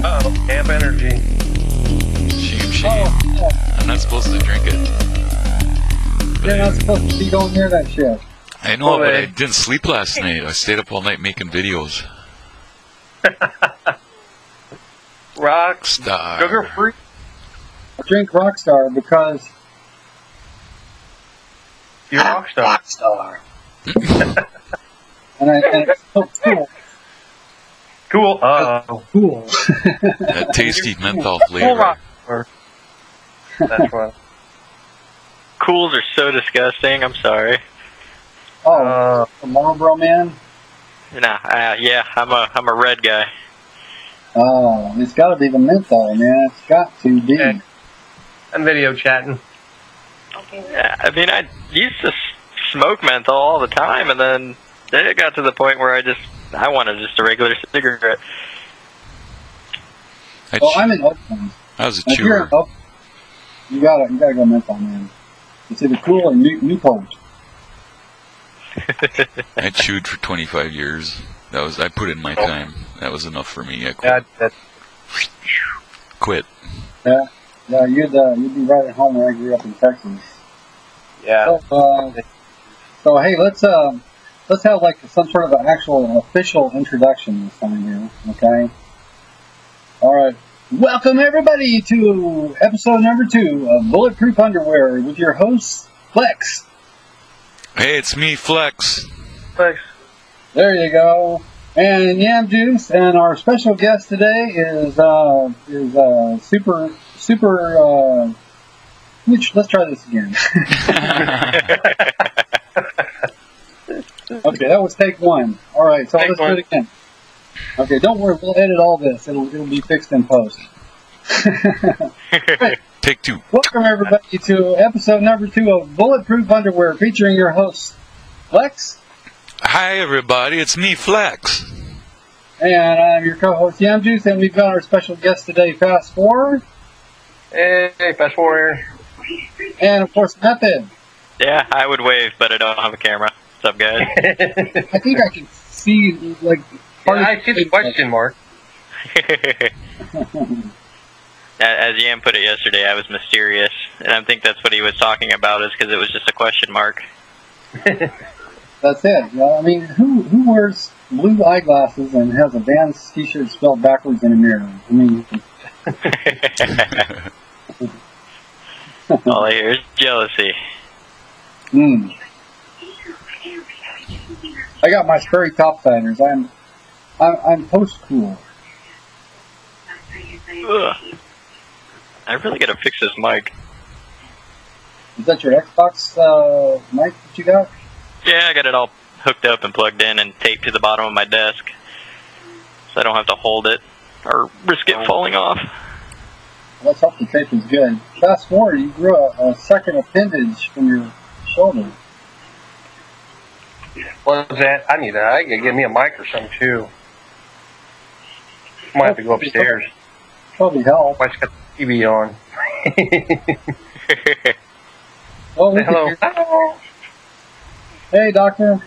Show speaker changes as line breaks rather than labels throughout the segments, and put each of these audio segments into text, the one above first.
Uh-oh, camp energy.
Shame. I'm not supposed to drink it.
You're not supposed to be going near that shit.
I know, but I didn't sleep last night. I stayed up all night making videos.
Rockstar. Sugar free.
I drink Rockstar because
you're Rockstar.
and it's so cool.
Cool.
Cool.
That tasty menthol flavor.
That's right.
Cools are so disgusting. I'm sorry.
Oh, the Marlboro Man.
Nah, yeah, I'm a red guy.
Oh, it's got to be the menthol, man. It's got to be.
Okay. I'm video chatting.
Yeah, I mean, I used to smoke menthol all the time, and then it got to the point where I wanted just a regular cigarette.
I'm in Oakland.
I was a
If you're
chewer.
in Oakland, you gotta go menthol, man. It's either cool or Newport.
I chewed for 25 years. I put in my time. That was enough for me. I quit.
Yeah, you'd be right at home where I grew up in Texas.
Yeah.
So hey, let's have like some sort of an actual official introduction this time here, okay? All right. Welcome everybody to episode number 2 of Bulletproof Underwear with your host Flex.
Hey, it's me, Flex.
Flex.
There you go. And Yam Juice, and our special guest today is super. Let's try this again. Okay, that was take 1. All right, so let's do it again. Okay, don't worry, we'll edit all this. It'll be fixed in post. Right.
Take 2.
Welcome everybody to episode number 2 of Bulletproof Underwear, featuring your host Flex.
Hi, everybody. It's me, Flex.
And I'm your co-host Yam Juice, and we've got our special guest today, Fast Forward.
Hey, Fast Forward.
And of course, Method.
Yeah, I would wave, but I don't have a camera. What's up, guys?
I think I can see like.
I see the question mark.
As Yam put it yesterday, I was mysterious, and I think that's what he was talking about, is because it was just a question mark.
That's it. I mean, who wears blue eyeglasses and has a Vans t-shirt spelled backwards in a mirror? I mean,
all I hear is jealousy.
I got my Sperry topsiders. I'm post cool.
I really gotta fix this mic.
Is that your Xbox mic that you got?
Yeah, I got it all hooked up and plugged in and taped to the bottom of my desk, so I don't have to hold it or risk it falling off.
Let's hope the tape is good. Fast forward, you grew a second appendage from your shoulder.
What's that? I gotta get me a mic or something too. Might have to go upstairs.
Probably help.
Wife's got the TV on.
Well, we
hello.
Hey, doctor.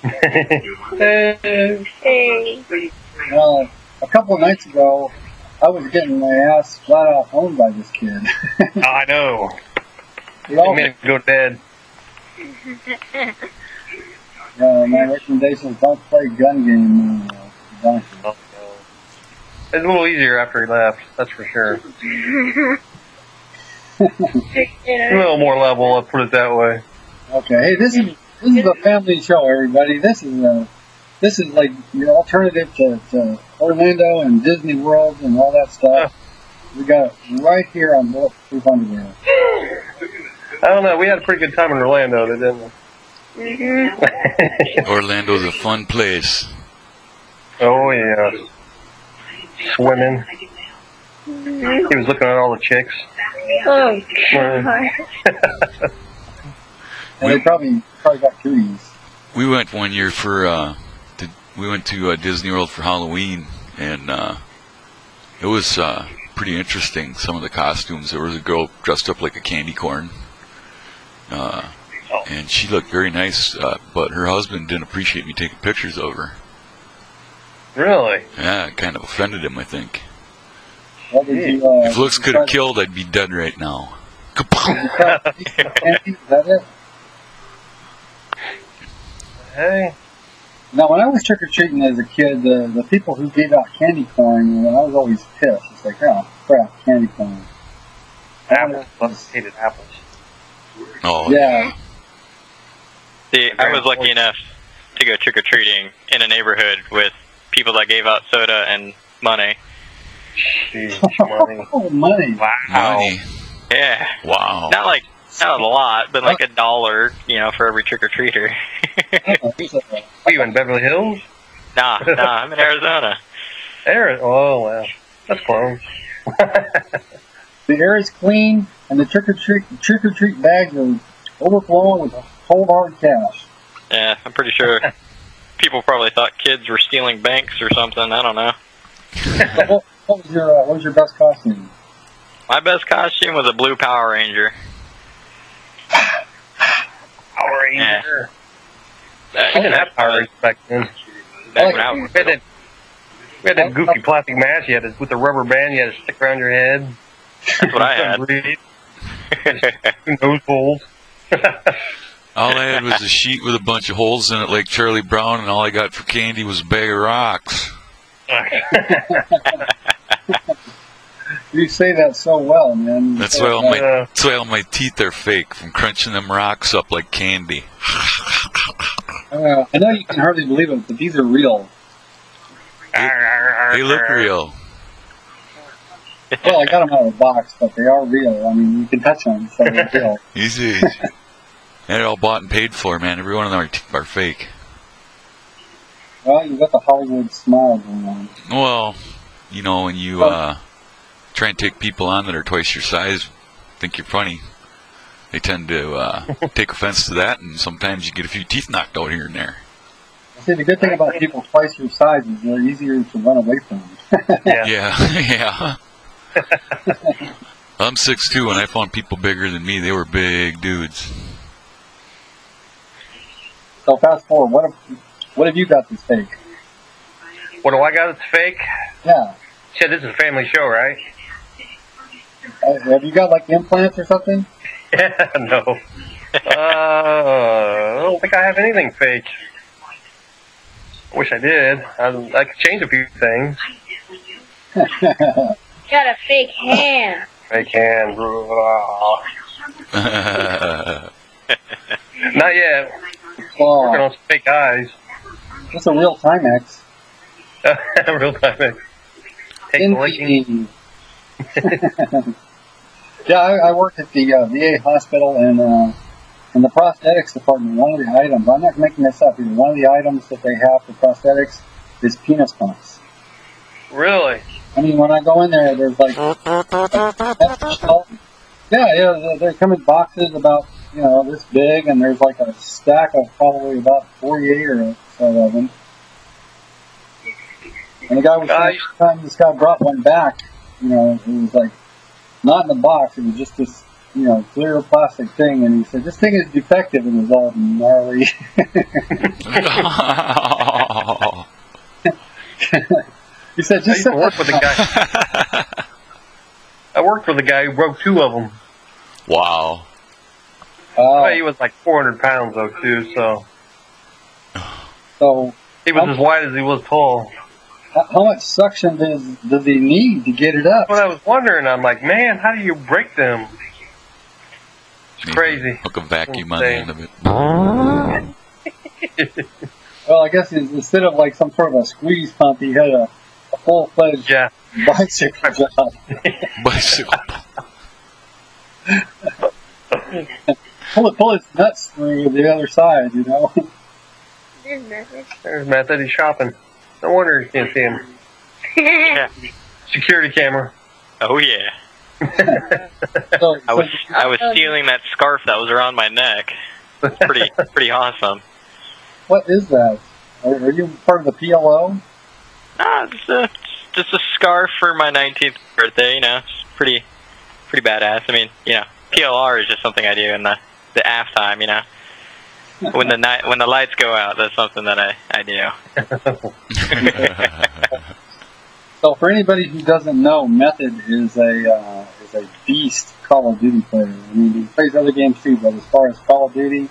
Hey.
A couple of nights ago, I was getting my ass flat out owned by this kid.
I know.
I
mean, go to bed.
My recommendation is don't play gun game.
It's a little easier after he left, that's for sure. A little more level, I'll put it that way.
Okay, hey, this is a family show, everybody. This is like your alternative to Orlando and Disney World and all that stuff. We got it right here on Bulletproof Underwear.
I don't know, we had a pretty good time in Orlando, didn't we?
Orlando's a fun place.
Oh, yeah. Swimming. He was looking at all the chicks.
Oh, God.
And they probably got cooties.
We went one year we went to Disney World for Halloween, and it was pretty interesting, some of the costumes. There was a girl dressed up like a candy corn, and she looked very nice, but her husband didn't appreciate me taking pictures of her.
Really?
Yeah, it kind of offended him, I think.
What did you,
If looks could have killed, I'd be dead right now.
candy? Is that it?
Hey.
Now, when I was trick-or-treating as a kid, the people who gave out candy corn, I was always pissed. It's like, oh, crap, candy corn.
Apples. I hated apples.
Oh,
Yeah.
See, I was lucky enough to go trick-or-treating in a neighborhood with people that gave out soda and money.
Jeez, money.
Oh, money.
Wow.
Money.
Yeah.
Wow.
Not a lot, but like $1, for every trick-or-treater.
Are you in Beverly Hills?
Nah, I'm in Arizona.
Oh, wow. That's close.
The air is clean, and the trick-or-treat bags are overflowing with cold hard cash.
Yeah, I'm pretty sure people probably thought kids were stealing banks or something. I don't know.
So what was your best costume?
My best costume was a blue Power Ranger.
Power Ranger.
Yeah.
We didn't have Power Rangers back then.
Back when I was
We had that goofy plastic mask you had to, with the rubber band you had to stick around your head.
That's what I had.
Nose holes.
All I had was a sheet with a bunch of holes in it like Charlie Brown, and all I got for candy was a bag of rocks.
You say that so well, man.
That's why all my teeth are fake from crunching them rocks up like candy.
I know you can hardly believe it, but these are real.
They look real.
Well, I got them out of the box, but they are real. I mean, you can touch them, so they're real.
Easy. They're all bought and paid for, man. Every one of them are fake.
Well, you got the Hollywood smile going on.
Well, when you try and take people on that are twice your size, think you're funny, they tend to take offense to that, and sometimes you get a few teeth knocked out here and there.
See, the good thing about people twice your size is they're easier to run away from.
Yeah. I'm 6'2", and I found people bigger than me. They were big dudes.
So fast forward, what have you got that's fake?
What do I got that's fake?
Yeah.
Shit, this is a family show, right?
Have you got like implants or something?
Yeah, no. I don't think I have anything fake. I wish I did. I could change a few things.
Got a fake hand.
Fake hand. Not yet. Working on some fake eyes.
That's a real Timex.
Real time. Take the licking.
Yeah, I worked at the VA hospital and in the prosthetics department. One of the items, I'm not making this up, one of the items that they have for prosthetics is penis pumps.
Really?
I mean, when I go in there, there's like, they come in boxes about, this big, and there's like a stack of probably about 48 or so of them. And the guy was saying, this guy brought one back, it was like, not in the box, it was just this, clear plastic thing, and he said, this thing is defective, and it was all gnarly. He said,
I used to work with a guy. I worked with a guy who broke 2 of them.
Wow.
He was like 400 pounds, though, too, so.
So
he was as wide as he was tall.
How much suction does he need to get it up?
That's what I was wondering. I'm like, man, how do you break them? It's crazy.
Hook a vacuum on the end of it.
Well, I guess instead of like some sort of a squeeze pump, he had a full-fledged bicycle job.
Bicycle.
pull his nuts through the other side,
There's Method. He's shopping. No wonder you can't see him.
Yeah.
Security camera.
Oh yeah. I was stealing that scarf that was around my neck. Pretty awesome.
What is that? Are you part of the PLO?
Just a scarf for my 19th birthday. It's pretty badass. I mean, PLR is just something I do in the AF time. When the lights go out, that's something that I do.
So for anybody who doesn't know, Method is a beast Call of Duty player. I mean, he plays other games too, but as far as Call of Duty,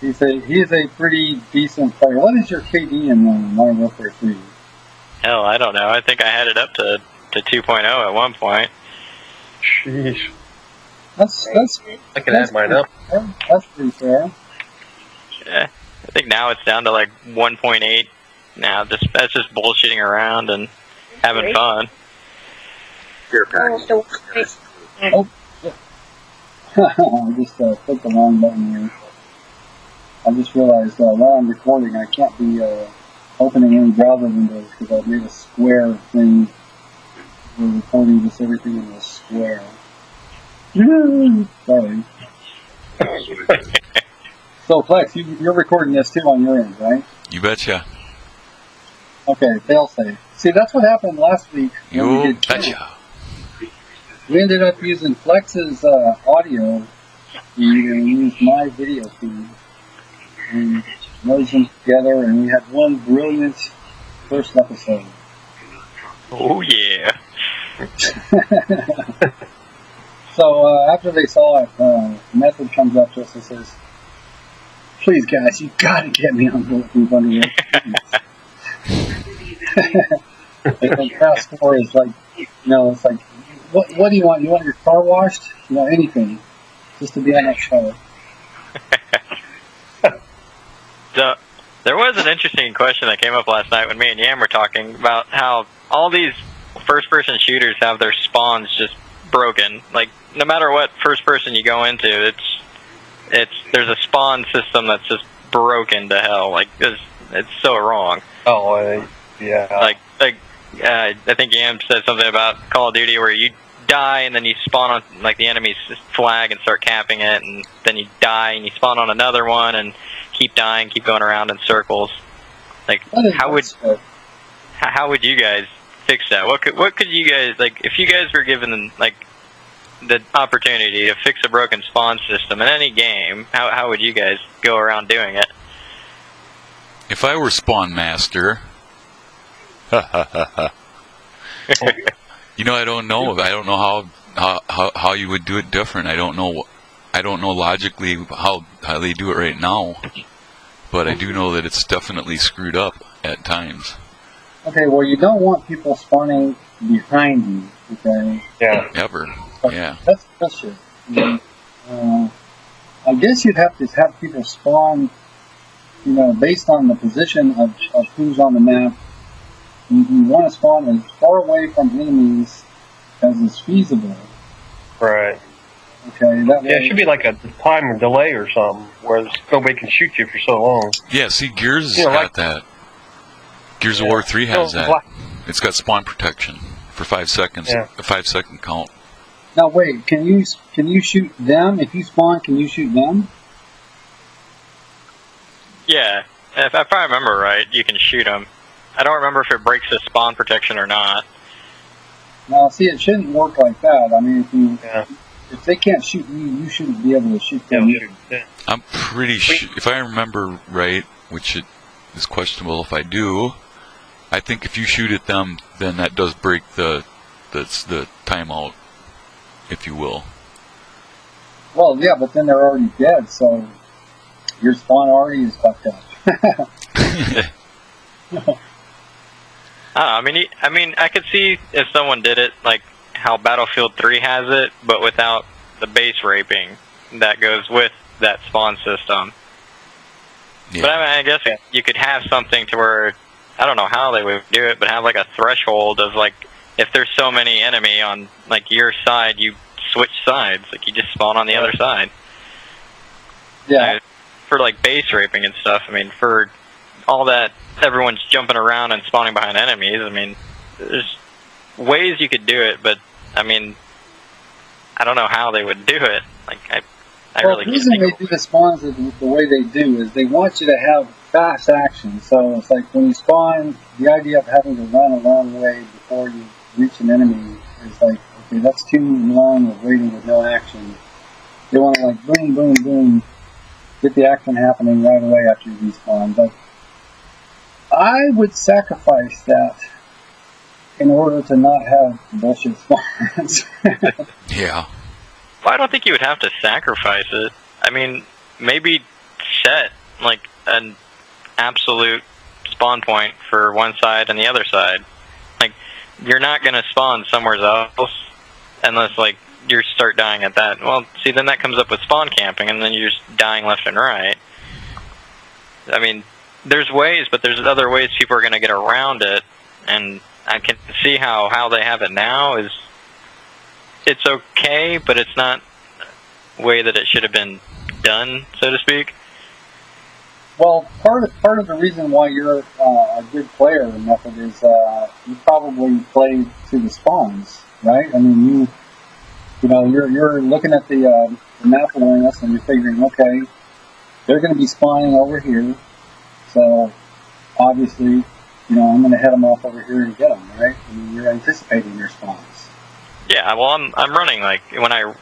he is a pretty decent player. What is your KD in Modern Warfare 3?
Hell, I don't know. I think I had it up to 2.0 at one point.
Sheesh.
That's
I can add mine up.
That's pretty fair.
Yeah, I think now it's down to like 1.8. Now that's just bullshitting around and having fun.
Oh, shit. I just clicked the wrong button here. I just realized while I'm recording, I can't be opening any browser windows because I've made a square thing. We're recording just everything in a square. Sorry. So, Flex, you're recording this too on your end, right?
You betcha.
Okay, failsafe. See, that's what happened last week. When we
You
did
betcha.
We ended up using Flex's audio feed and we used my video feed and merged them together, and we had one brilliant first episode.
Oh yeah.
So after they saw it, Method comes up to us and says, "Please, guys, you gotta get me on Bulletproof Underwear." And fast forward is like, it's like, what do you want? You want your car washed? Anything, just to be on that show.
So, there was an interesting question that came up last night when me and Yam were talking about how all these first-person shooters have their spawns just broken. Like, no matter what first-person you go into, there's a spawn system that's just broken to hell. Like, it's so wrong.
Oh, yeah.
Like I think Yam said something about Call of Duty where you die and then you spawn on like the enemy's flag and start capping it, and then you die and you spawn on another one and keep dying, keep going around in circles. Like, how would you guys fix that? What could you guys, like, if you guys were given like the opportunity to fix a broken spawn system in any game, how would you guys go around doing it?
If I were Spawn Master, I don't know. I don't know how you would do it different. I don't know logically how they do it right now, but I do know that it's definitely screwed up at times.
Okay, well, you don't want people spawning behind you, okay?
Yeah.
Ever. Yeah.
That's shit. I guess you'd have to have people spawn, based on the position of who's on the map. You want to spawn as far away from enemies as is feasible.
Right.
Okay, that way.
Yeah, it should be like a time delay or something, where nobody can shoot you for so long.
Yeah, see, Gears got that. Gears of War 3 has that. It's got spawn protection for 5 seconds, a 5-second count.
Now wait, can you shoot them? If you spawn, can you shoot them?
Yeah, if I remember right, you can shoot them. I don't remember if it breaks the spawn protection or not.
Now, see, it shouldn't work like that. I mean, if they can't shoot you, you shouldn't be able to shoot them.
I'm pretty sure, if I remember right, which it is questionable if I do, I think if you shoot at them, then that does break the timeout, if you will.
Well, yeah, but then they're already dead, so your spawn already is fucked up.
I mean, I could see if someone did it like how Battlefield 3 has it, but without the base raping that goes with that spawn system. Yeah. But I guess you could have something to where, I don't know how they would do it, but have like a threshold of like, if there's so many enemy on like your side, you switch sides, like you just spawn on the other side.
Yeah.
For like base raping and stuff, I mean, for all that everyone's jumping around and spawning behind enemies, I mean, there's ways you could do it, but I mean, I don't know how they would do it. Like, I really
the reason they do the spawns the way they do is they want you to have fast action. So it's like when you spawn, the idea of having to run a long way before you reach an enemy is like, okay, that's too long of waiting with no action. They want to like boom, boom, boom, get the action happening right away after you respawn. But I would sacrifice that in order to not have bullshit spawns.
Yeah.
Well, I don't think you would have to sacrifice it. I mean, maybe set like an absolute spawn point for one side and the other side. Like, you're not gonna spawn somewhere else unless like you start dying at that. Well, see, then that comes up with spawn camping, and then you're just dying left and right. I mean, there's ways, but there's other ways people are gonna get around it, and I can see how they have it now is it's okay, but it's not the way that it should have been done, so to speak.
Well, part of the reason why you're a good player in Method is you probably play to the spawns, right? I mean, you know, you're looking at the map awareness and you're figuring, okay, they're going to be spawning over here, so obviously, you know, I'm going to head them off over here and get them, right? I mean, you're anticipating your spawns.
Yeah, well, I'm running like when I,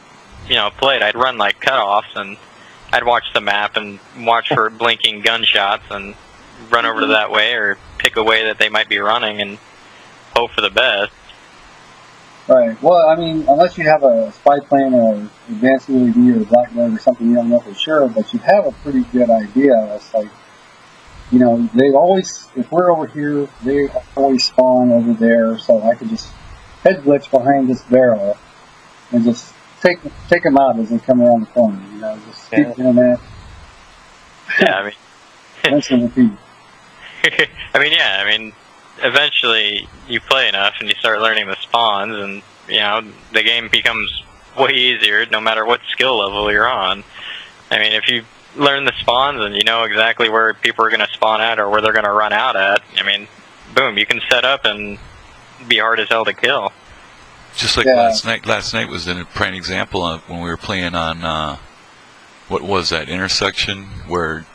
played, I'd run like cutoffs and I'd watch the map and watch for blinking gunshots and run over to that way or pick a way that they might be running and hope for the best.
Right. Well, I mean, unless you have a spy plane or advanced UAV or Blackbird or something you don't know for sure, but you have a pretty good idea. It's like, you know, they always, if we're over here, they always spawn over there, so I could just head glitch behind this barrel and just take them out as they come around the corner. You know, just keep doing that.
Yeah, I mean,
rinse and repeat.
I mean, eventually you play enough and you start learning the spawns, and the game becomes way easier no matter what skill level you're on. I mean, if you learn the spawns and you know exactly where people are going to spawn at or where they're going to run out at, I mean, boom, you can set up and be hard as hell to kill.
Just like last night. Last night was a prime example of when we were playing on what was that intersection where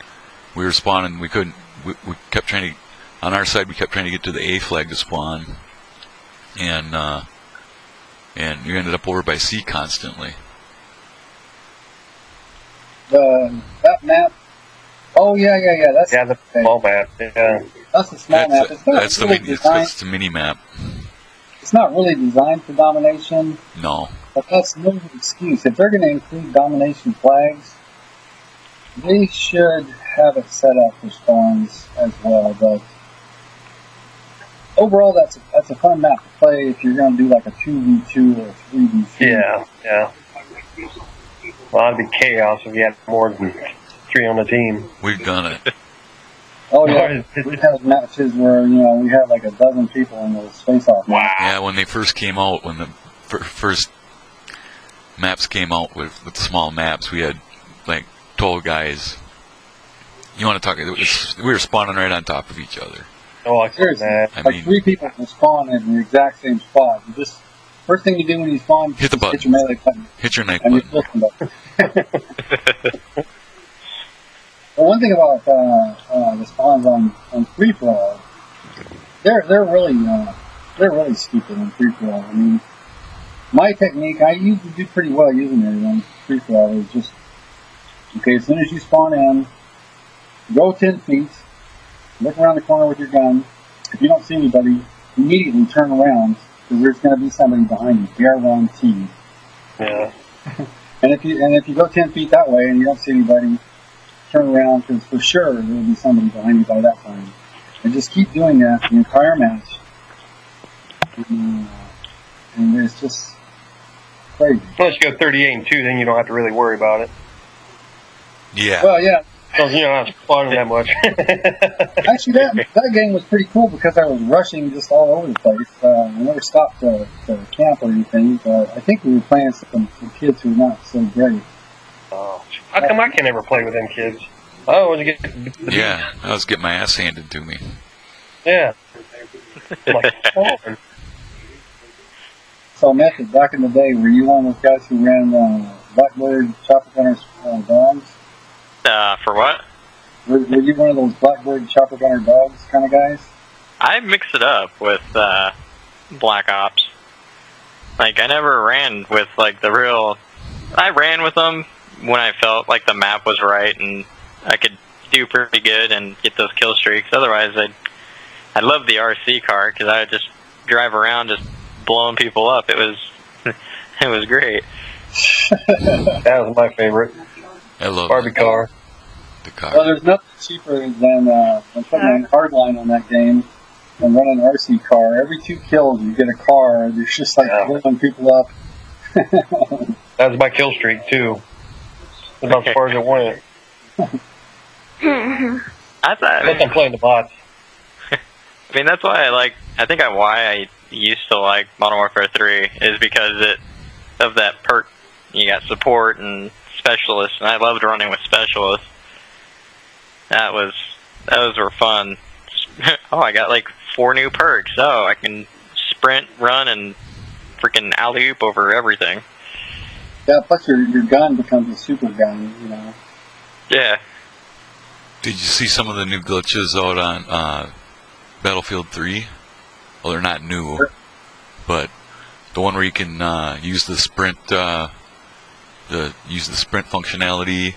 we were spawning. We couldn't. We kept trying to. On our side, we kept trying to get to the A flag to spawn, and you ended up over by C constantly.
That map. Oh yeah. That's
the small map. Yeah.
That's the small map. It's not
That's
really
that's the mini map.
It's not really designed for domination.
No.
But that's no excuse. If they're going to include domination flags, they should have it set up for spawns as well. But overall, that's a fun map to play if you're going to do like a 2v2 or a 3v3.
Yeah. Well, it'd be chaos if you had more than 3 on the team.
We've done it.
Oh yeah, we had matches where we had like a dozen people in those face-off.
Wow.
Yeah, when they first came out, when the first maps came out with small maps, we had like 12 guys. You want to talk? We were spawning right on top of each other.
Oh, like seriously,
I
like
mean,
3 people will spawn in the exact same spot. You just first thing you do when you spawn,
hit the button.
Hit your melee button.
Hit your knife
and
button.
Well, one thing about the spawns on free for all, they're really stupid on free for all. I mean, my technique, I usually do pretty well using it on free for all, is just okay. As soon as you spawn in, go 10 feet, look around the corner with your gun. If you don't see anybody, immediately turn around because there's going to be somebody behind you. Guaranteed.
Yeah.
And if you go 10 feet that way and you don't see anybody, turn around because for sure there will be somebody behind you by that time. And just keep doing that the entire match. And it's just crazy.
Unless you go 38-2, then you don't have to really worry about it.
Yeah.
Well, yeah.
Because you don't have to spawning that much.
Actually, that game was pretty cool because I was rushing just all over the place. I never stopped to camp or anything, but I think we were playing some kids who are not so great.
Oh, how come I can never play with them kids? I always get
Yeah, I was getting my ass handed to me.
Yeah. Like, oh.
So, Method, back in the day, were you one of those guys who ran Blackbird Chopper Gunner dogs?
For what?
Were you one of those Blackbird Chopper Gunner dogs kind of guys?
I mixed it up with Black Ops. Like, I never ran with like the real. I ran with them when I felt like the map was right and I could do pretty good and get those kill streaks. Otherwise, I love the RC car because I just drive around just blowing people up. It was it was great.
That was my favorite.
I love
Barbie car.
the car.
Well, there's nothing cheaper than putting a hardline on that game and running an RC car. Every 2 kills, you get a car. And it's just like blowing people up.
That was my kill streak too. About as far as it went. Unless I'm playing the bots.
I mean, that's why why I used to like Modern Warfare 3 is because of that perk. You got support and specialists, and I loved running with specialists. Those were fun. Oh, I got like 4 new perks. Oh, I can sprint, run, and freaking alley-oop over everything.
Yeah, plus your gun becomes a super gun, you know.
Yeah.
Did you see some of the new glitches out on Battlefield 3? Well, they're not new, but the one where you can use the sprint, use the sprint functionality,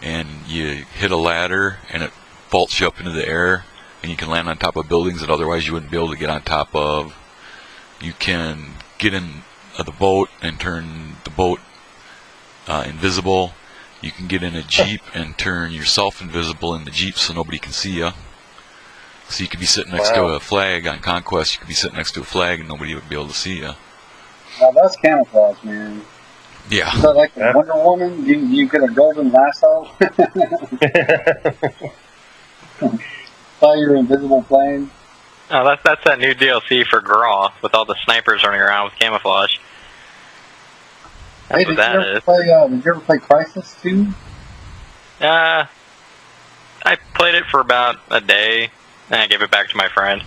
and you hit a ladder, and it vaults you up into the air, and you can land on top of buildings that otherwise you wouldn't be able to get on top of. You can get in the boat and turn the boat invisible. You can get in a Jeep and turn yourself invisible in the Jeep so nobody can see you. So you could be sitting next to a flag on Conquest. You could be sitting next to a flag and nobody would be able to see you.
Now that's camouflage, man.
Yeah.
Is that like Wonder Woman? Do you get a golden lasso? Fly your invisible plane?
Oh, that's that new DLC for Graw with all the snipers running around with camouflage. That's
Hey, did you ever play Crisis 2?
I played it for about a day, and I gave it back to my friend.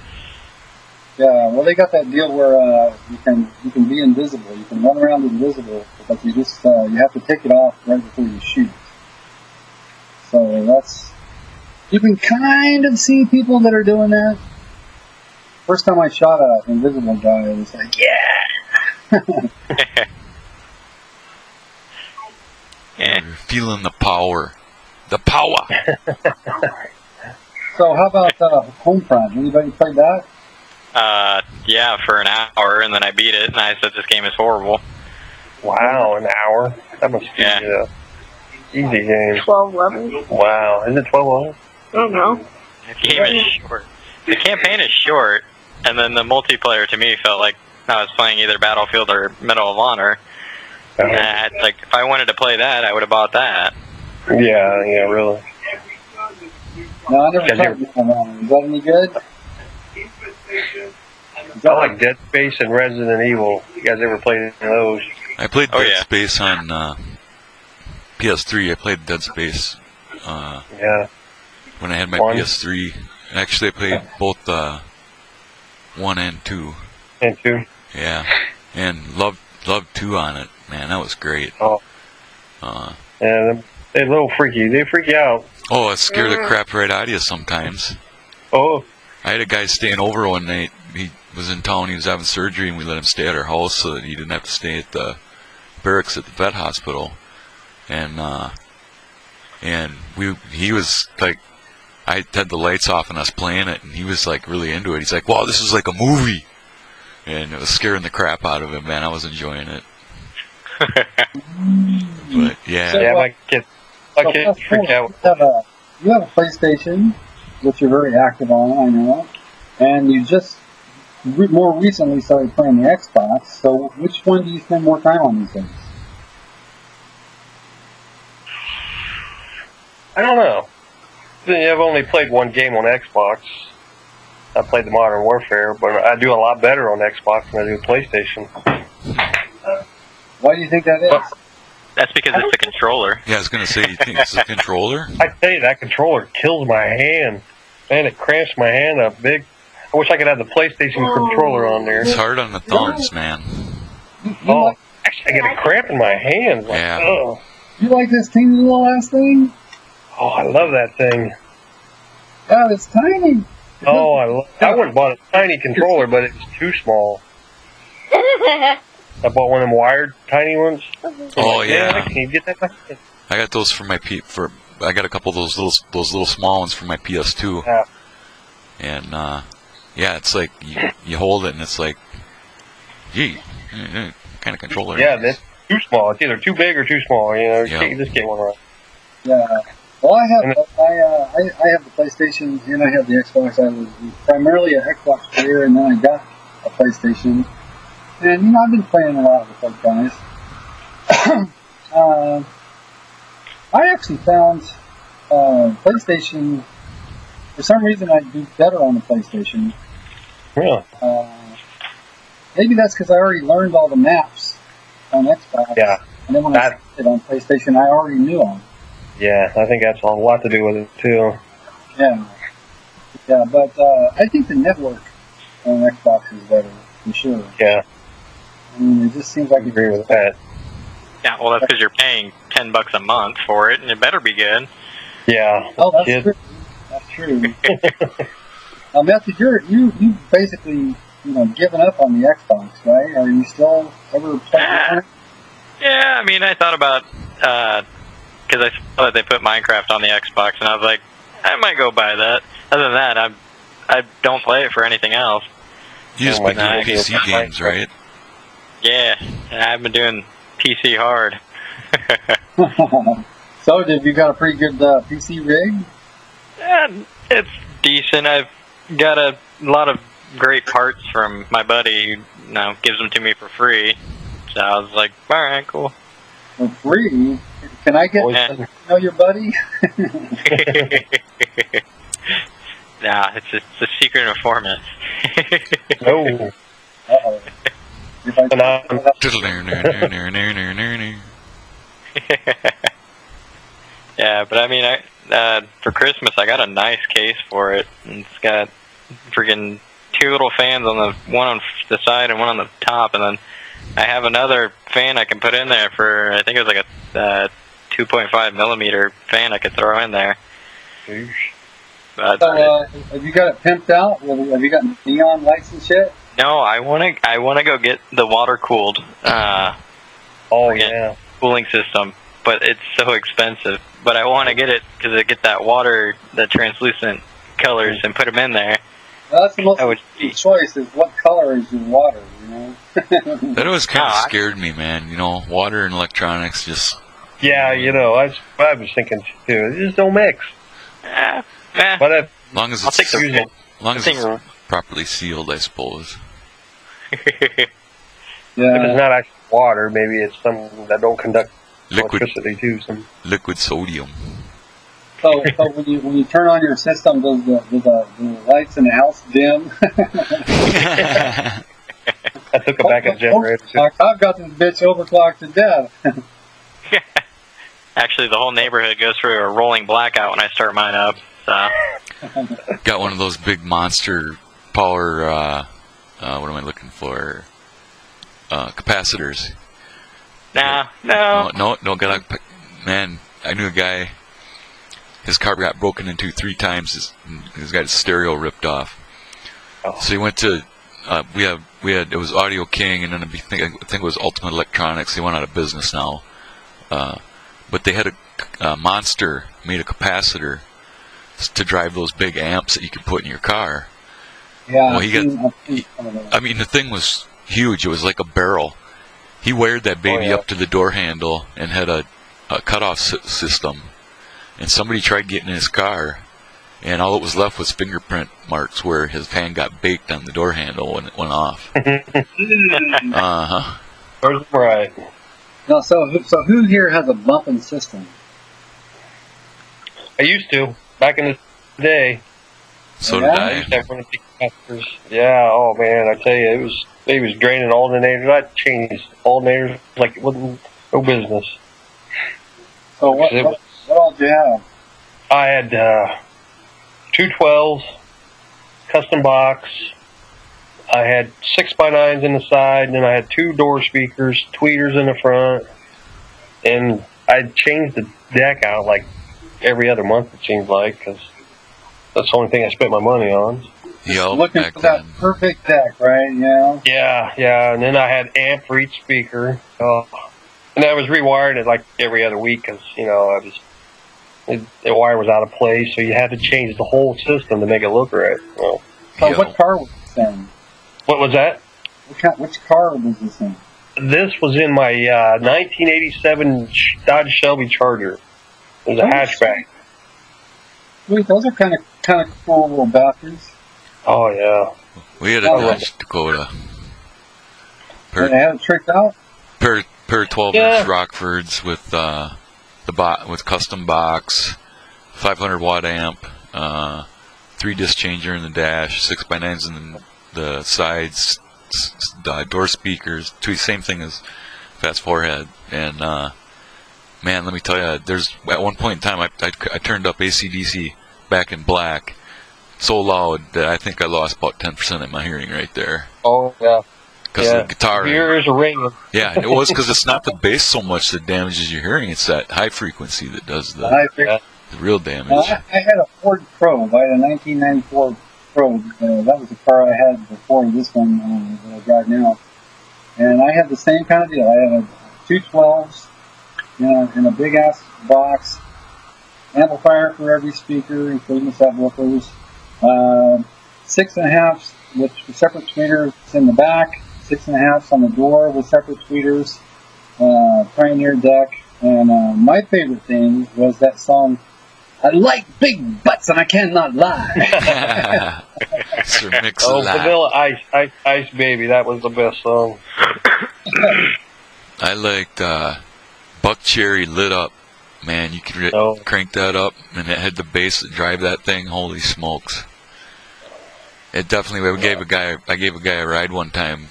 Yeah, well, they got that deal where you can be invisible. You can run around invisible, but you just you have to take it off right before you shoot. So you can kind of see people that are doing that. First time I shot an invisible guy, I was like, yeah.
You're feeling the power. The power.
So how about Homefront? Anybody played that?
Yeah, for an hour, and then I beat it, and I said this game is horrible.
Wow, an hour? That must be an easy game.
12 levels.
Wow, is it 12 levels?
I don't know.
The game is short. The campaign is short, and then the multiplayer to me felt like I was playing either Battlefield or Medal of Honor. Like, if I wanted to play that, I would have bought that.
Yeah, really.
No, I never tried Medal of Honor. Is that any good?
I like Dead Space and Resident Evil. You guys ever played any of those?
I played Dead Space on PS3. I played Dead Space when I had my PS3. Actually, I played both 1 and 2.
And 2?
Yeah, and loved 2 on it. Man, that was great.
Oh. Yeah, they're a little freaky. They freak you out.
Oh, it scared the crap right out of you sometimes.
Oh.
I had a guy staying over one night. He was in town. He was having surgery, and we let him stay at our house so that he didn't have to stay at the barracks at the vet hospital. And he was like, I had the lights off and us playing it, and he was like really into it. He's like, "Wow, this is like a movie," and it was scaring the crap out of him. Man, I was enjoying it. But yeah,
So,
my kids freak out.
You have a PlayStation, which you're very active on, I know, and you just more recently started playing the Xbox. So, which one do you spend more time on these days?
I don't know. I've only played one game on Xbox. I played the Modern Warfare, but I do a lot better on Xbox than I do PlayStation.
Why do you think that is?
That's because it's the controller.
yeah. I was gonna say, you think it's a controller?
I tell you, that controller kills my hand. Man, it cramps my hand up big. I wish I could have the PlayStation controller on there.
It's hard on the thumbs, man.
Actually, I get a cramp in my hands. Like,
Yeah.
oh.
You like this teeny little ass thing?
Oh, I love that thing.
God, it's tiny.
Oh, I wouldn't have bought a tiny controller, but it's too small. I bought one of them wired tiny ones.
Oh yeah.
Can you get that?
I got those for my I got a couple of those little small ones for my PS2.
Yeah.
And Yeah, it's like you hold it and it's like, gee, kind of controller.
Yeah, that's too small. It's either too big or too small. You know, you just get one right.
Yeah. Well, I have the PlayStation and I have the Xbox. I was primarily an Xbox player, and then I got a PlayStation. And you know, I've been playing a lot with those guys. I actually found PlayStation. For some reason, I do better on the PlayStation.
Really?
Maybe that's because I already learned all the maps on Xbox.
Yeah.
And then when I started on PlayStation, I already knew them.
Yeah, I think that's a lot to do with it too.
Yeah. Yeah, but I think the network on Xbox is better, for sure.
Yeah.
I mean, it just seems like
I agree with that.
Yeah, well, that's because you're paying $10 a month for it, and it better be good.
Yeah.
Oh, that's true. That's true. Matthew, you basically given up on the Xbox, right? Are you still ever playing on it?
Yeah, I mean, I thought about because I saw that they put Minecraft on the Xbox, and I was like, I might go buy that. Other than that, I don't play it for anything else.
You just been doing PC games, right?
Yeah, I've been doing PC hard.
So, have you got a pretty good PC rig?
Yeah, it's decent. I've got a lot of great parts from my buddy who gives them to me for free. So I was like, all right, cool.
For free? Can I get to know your buddy?
Nah, it's a secret informant.
No.
Uh-oh.
Yeah, but I mean, for Christmas I got a nice case for it. And it's got freaking 2 little fans on one on the side and one on the top, and then I have another fan I can put in there for, I think it was like a 2.5 millimeter fan I could throw in there. But,
have you got it pimped out? Have you got neon lights and shit?
No, I wanna go get the water cooled. Cooling system, but it's so expensive. But I want to get it because I get that water, the translucent colors, and put them in there.
Well, that's the most important choice, is what color is your water, you know?
That always kind of scared me, man. Water and electronics just...
Yeah, I was thinking too. They just don't mix. But
as long as it's properly sealed, I suppose.
Yeah.
If it's not actually water, maybe it's something that don't conduct electricity too.
Liquid sodium.
So when you turn on your system, does the lights in the house dim?
I took it back at the generator.
I've got this bitch overclocked to death.
Actually, the whole neighborhood goes through a rolling blackout when I start mine up. So.
Got one of those big monster power, what am I looking for? Capacitors.
No,
man, I knew a guy, his car got broken into 3 times, he's got his stereo ripped off. So he went to, it was Audio King, and then I think it was Ultimate Electronics. They went out of business now. But they had a Monster made a capacitor to drive those big amps that you could put in your car.
Yeah.
Well, the thing was huge. It was like a barrel. He wired that baby up to the door handle and had a cutoff system. And somebody tried getting in his car, and all that was left was fingerprint marks where his hand got baked on the door handle when it went off.
Right.
No, so who here has a bumping system?
I used to, back in the day.
So did I.
Yeah, oh man, I tell you, it was draining alternators. I changed alternators like it wasn't no business.
So what all did you have?
I had 212s, custom box. I had 6x9s in the side, and then I had 2 door speakers, tweeters in the front, and I changed the deck out like every other month, it seems like, because that's the only thing I spent my money on.
Looking for that perfect deck, right?
Yeah, and then I had amp for each speaker, and I was rewired it like every other week because the wire was out of place, so you had to change the whole system to make it look right. Well,
So what car was this in?
What was that?
Which car was this in?
This was in my 1987 Dodge Shelby Charger. It was a hatchback.
Sweet, those are kind of cool little bastards.
Oh yeah.
We had a Dodge Dakota.
They had it tricked out.
Pair 12-inch Rockfords with with custom box, 500 watt amp, 3-disc changer in the dash, 6x9s in the sides, door speakers, same thing as Fast Forehead. And man, let me tell you, there's at one point in time I turned up AC/DC back in black so loud that I think I lost about 10% of my hearing right there.
Oh yeah.
Because the guitar.
Your ears are ringing.
Yeah, it was because it's not the bass so much that damages your hearing; it's that high frequency that does the real damage.
Well, I had a Ford Probe. I had a 1994 Probe. That was the car I had before this one that I drive now. And I had the same kind of deal. I had a 212s in a big ass box, amplifier for every speaker, including the subwoofers, 6.5s with separate tweeters in the back, 6.5s on the door with separate tweeters, Pioneer deck, and my favorite thing was that song, I like big butts and I cannot lie.
Sir Mix
Oh, Vanilla Ice Baby, that was the best song.
I liked Buck Cherry Lit Up. Man, you could crank that up, and it had the bass that drive that thing. Holy smokes! It definitely. I gave a guy a ride one time.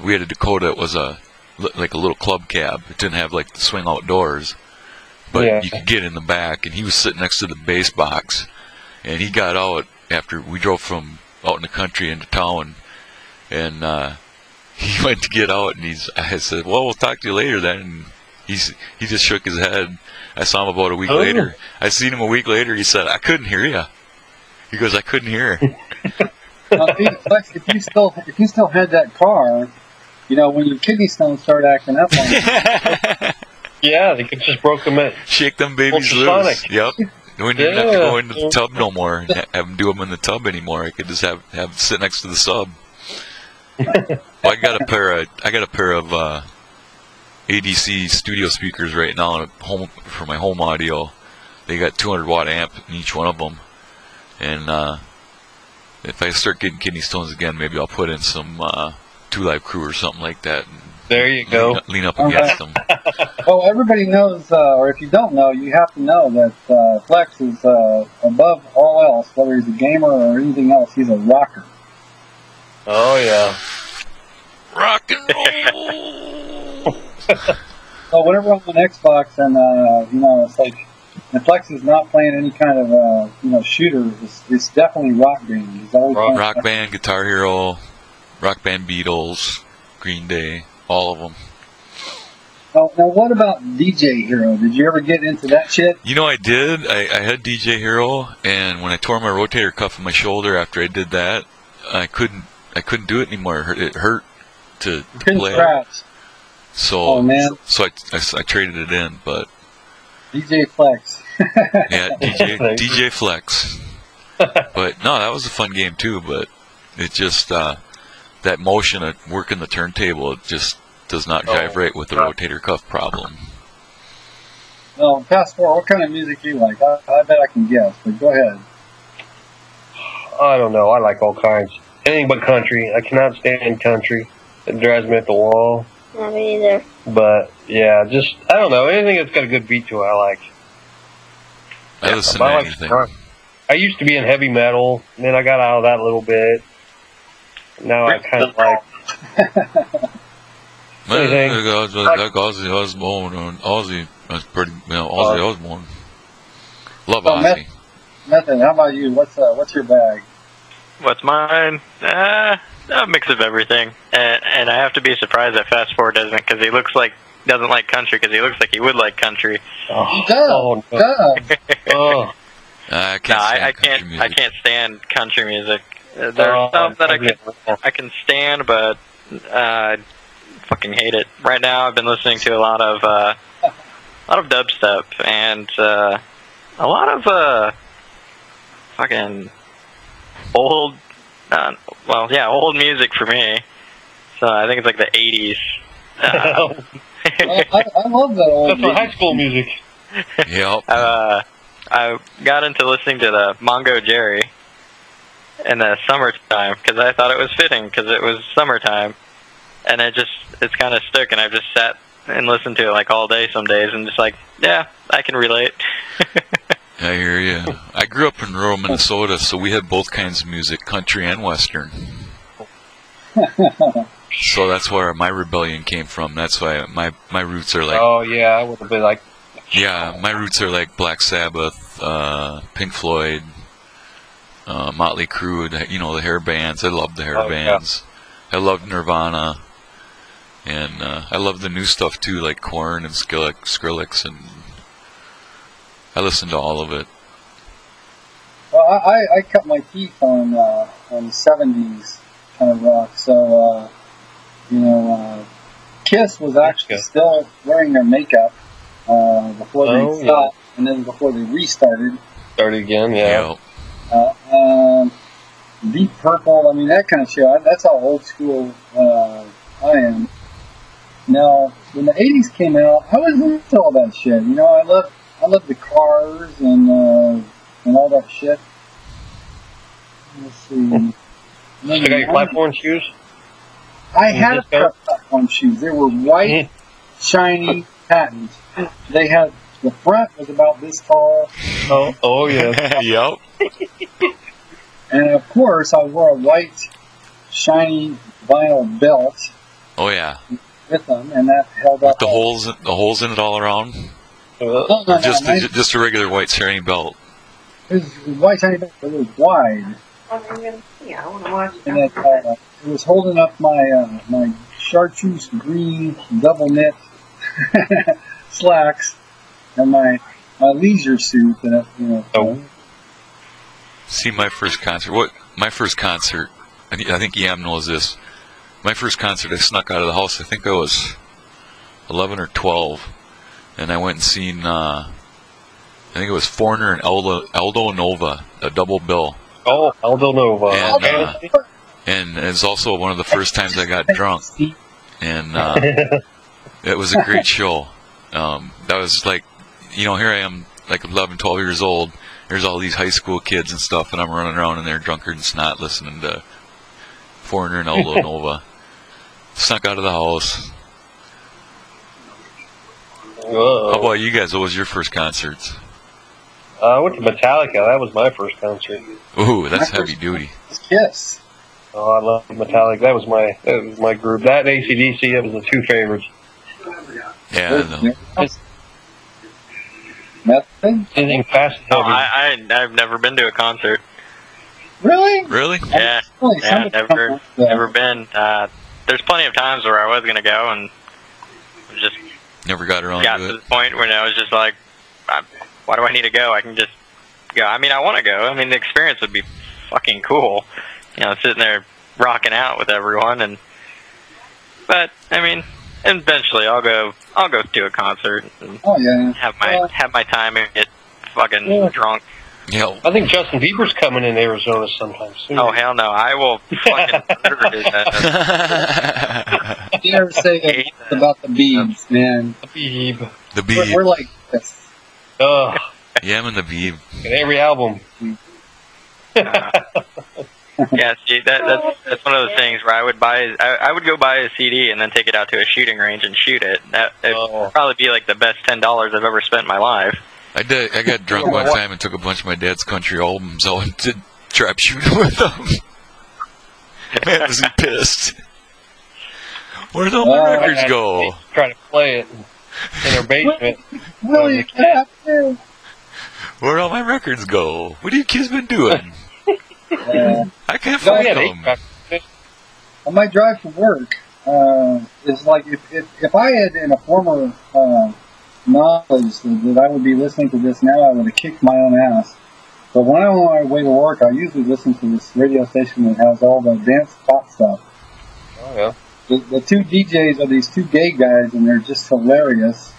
We had a Dakota. It was like a little club cab. It didn't have like the swing out doors, but you could get in the back. And he was sitting next to the bass box, and he got out after we drove from out in the country into town, and he went to get out, and I said, "Well, we'll talk to you later then." And he just shook his head. I saw him about a week later. I seen him a week later. He said, "I couldn't hear you." He goes, "I couldn't hear."
If you still had that car, when your kidney stones start acting up on you.
Yeah, they could just broke them in.
Shake them babies loose. Yep. We didn't have to go into the tub no more and have them do them in the tub anymore. I could just have sit next to the sub. Well, I got a pair of ADC studio speakers right now at home for my home audio. They got 200 watt amp in each one of them, and if I start getting kidney stones again, maybe I'll put in some 2 Live Crew or something like that.
There you go.
Lean up against them.
Well, everybody knows, or if you don't know, you have to know that Flex is above all else, whether he's a gamer or anything else, he's a rocker.
Oh yeah.
Rock and roll.
So whenever I'm on Xbox and it's like if Flex is not playing any kind of shooter, it's definitely Rock Band. He's always
Rock Band, Guitar Hero, Rock Band, Beatles, Green Day, all of them.
Oh, now what about DJ Hero? Did you ever get into that shit?
I did. I had DJ Hero, and when I tore my rotator cuff in my shoulder after I did that, I couldn't do it anymore. It hurt to play.
Scratch.
So I traded it in, but
DJ Flex.
Yeah, DJ Flex. But no, that was a fun game too. But it just that motion of working the turntable, it just does not jive right with the rotator cuff problem.
No, fast forward. What kind of music do you like? I bet I can guess, but go ahead.
I don't know. I like all kinds. Anything but country. I cannot stand country. It drives me at the wall.
Not me either.
But yeah, just I don't know. Anything that's got a good beat to it, I like.
I listen to anything.
I used to be in heavy metal, and then I got out of that a little bit. Now I kind of like.
Ozzy Osbourne, Ozzy. That's pretty. Ozzy Osbourne. Love Ozzy.
Nothing. How about you? What's your bag?
What's mine? A mix of everything, and I have to be surprised that Fast Forward doesn't like country because he looks like he would like country.
He does.
I can't stand country music. There's some that I can stand, but I fucking hate it. Right now, I've been listening to a lot of dubstep and a lot of fucking old Well, yeah, old music for me. So I think it's like the 80s.
I love that old
That's my high school music.
Yep.
I got into listening to the Mongo Jerry in the summertime because I thought it was fitting because it was summertime, and it's kind of stuck, and I've just sat and listened to it like all day some days, and just like, yeah, I can relate.
I hear you. I grew up in rural Minnesota, so we had both kinds of music, country and western. So that's where my rebellion came from. That's why my roots are like.
Oh yeah, I would have been like.
Yeah, my roots are like Black Sabbath, Pink Floyd, Motley Crue, the hair bands. I love the hair bands. Yeah. I love Nirvana, and I love the new stuff too, like Korn and Skrillex, and I listen to all of it.
Well, I cut my teeth on the 70s kind of rock, so Kiss was actually still wearing their makeup before they stopped, and then before they restarted.
Started again, yeah.
Deep Purple, I mean, that kind of shit. That's how old school I am. Now, when the 80s came out, I was into all that shit. I love the Cars and all that shit. Let's see.
You got your platform shoes?
I had a pair of platform shoes. They were white, shiny, patent. They had, the front was about this tall.
Oh yeah.
Yep.
And of course, I wore a white, shiny vinyl belt.
Oh yeah.
With them, and that held up.
With the holes in it all around.
No,
just a regular white shiny belt.
It was white shiny belt, but it was wide.
Yeah, I want to watch
And it was holding up my my chartreuse green double knit slacks and my leisure suit that
See, my first concert. I think Yam knows this. My first concert, I snuck out of the house. I think I was 11 or 12, and I went and seen. I think it was Foreigner and Aldo Nova, a double bill.
Oh, Aldo Nova.
And it's also one of the first times I got drunk, and it was a great show. That was like, here I am, like 11, 12 years old. There's all these high school kids and stuff, and I'm running around in there drunkard and snot listening to Foreigner and Aldo Nova. Snuck out of the house.
Whoa.
How about you guys? What was your first concert?
I went to Metallica. That was my first concert.
Ooh, that's heavy duty.
Kiss.
Oh, I love Metallica. That was my group. That and AC/DC, that was the two favorites.
Yeah, I know.
Nothing?
Anything fast and
No,
heavy.
I've never been to a concert.
Really?
Really?
Yeah, never been. There's plenty of times where I was gonna go and just
Never got around
got
to
to
it.
the point where I was just like, why do I need to go? I can just go. I mean, I want to go. I mean, the experience would be fucking cool. Sitting there rocking out with everyone, but I mean, eventually I'll go to a concert and have my time and get fucking drunk.
Yeah.
I think Justin Bieber's coming in Arizona sometime soon.
Oh hell no! I will fucking murder his ass.
You never say that about the Beebs, man.
The Beeb.
The Beeb.
We're like this.
Yeah, I'm in the Beeb.
In every album.
Yeah, see, that's one of those things where I would go buy a CD and then take it out to a shooting range and shoot it. It would probably be like the best $10 I've ever spent in my life.
I got drunk one time and took a bunch of my dad's country albums out and did trap shooting with them. Man, was he pissed. Where'd all my records go?
Trying to play it in our basement.
Really?
Where'd all my records go? What have you kids been doing? I can't find them.
On my drive to work, it's like if I had in a former knowledge that I would be listening to this now, I would have kicked my own ass. But when I'm on my way to work, I usually listen to this radio station that has all the dance pop stuff.
Oh yeah.
The two DJs are these two gay guys, and they're just hilarious.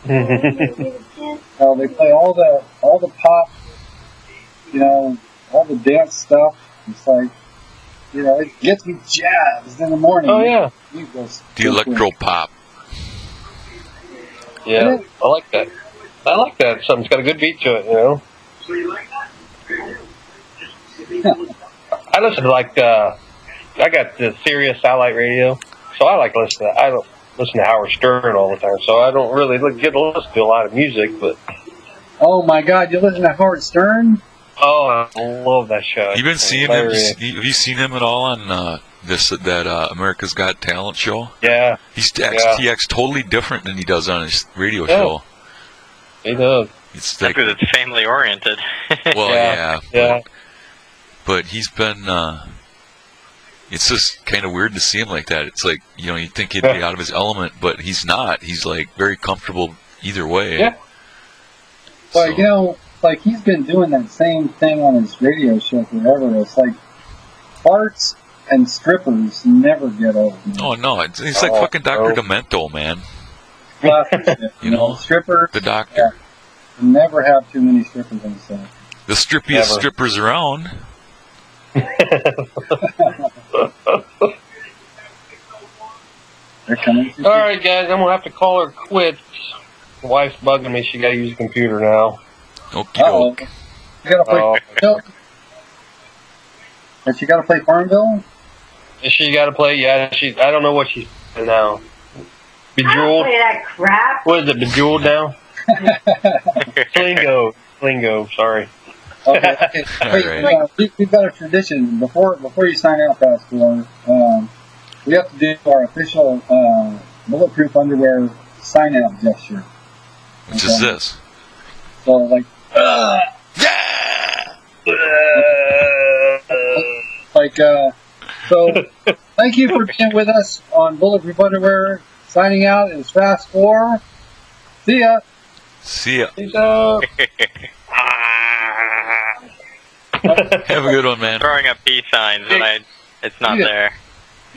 They play all the pop, all the dance stuff. It's like it gets me jazzed in the morning.
Oh yeah.
The electro pop.
Yeah, I like that. I like that. Something's got a good beat to it, I listen to I got the Sirius satellite radio, so I like listening to that. I don't listen to Howard Stern all the time, so I don't really get to listen to a lot of music, but...
Oh my God, you listen to Howard Stern?
Oh, I love that show.
You been seeing him? Have you seen him at all on that America's Got Talent show?
Yeah.
He acts totally different than he does on his radio show.
He does.
It's like, because it's family oriented.
Well, yeah. But he's been. It's just kind of weird to see him like that. It's like, you think he'd be out of his element, but he's not. He's like very comfortable either way.
Yeah.
Well, like he's been doing that same thing on his radio show forever. It's like farts and strippers never get old.
Oh no, it's like fucking Dr. Demento, man.
Strippers.
The doctor.
Yeah, never have too many strippers on set.
The strippiest strippers around.
They're coming.
All right, guys, I'm gonna have to call her quits. The wife's bugging me. She got to use the computer now.
Okay.
You gotta play. But you gotta play Farmville.
She got to play. Yeah, I don't know what she's playing now. Bejeweled.
I don't play that crap.
What is it? Bejeweled now? Flingo. Sorry.
Okay.
Right.
We've got a tradition before you sign out, Pastor. We have to do our official Bulletproof Underwear sign out gesture.
Which is this?
So like. So thank you for being with us on Bulletproof Underwear. Signing out is Fast 4. See ya.
See ya.
Peace out.
Have a good one, man.
Throwing up peace signs, and it's not there.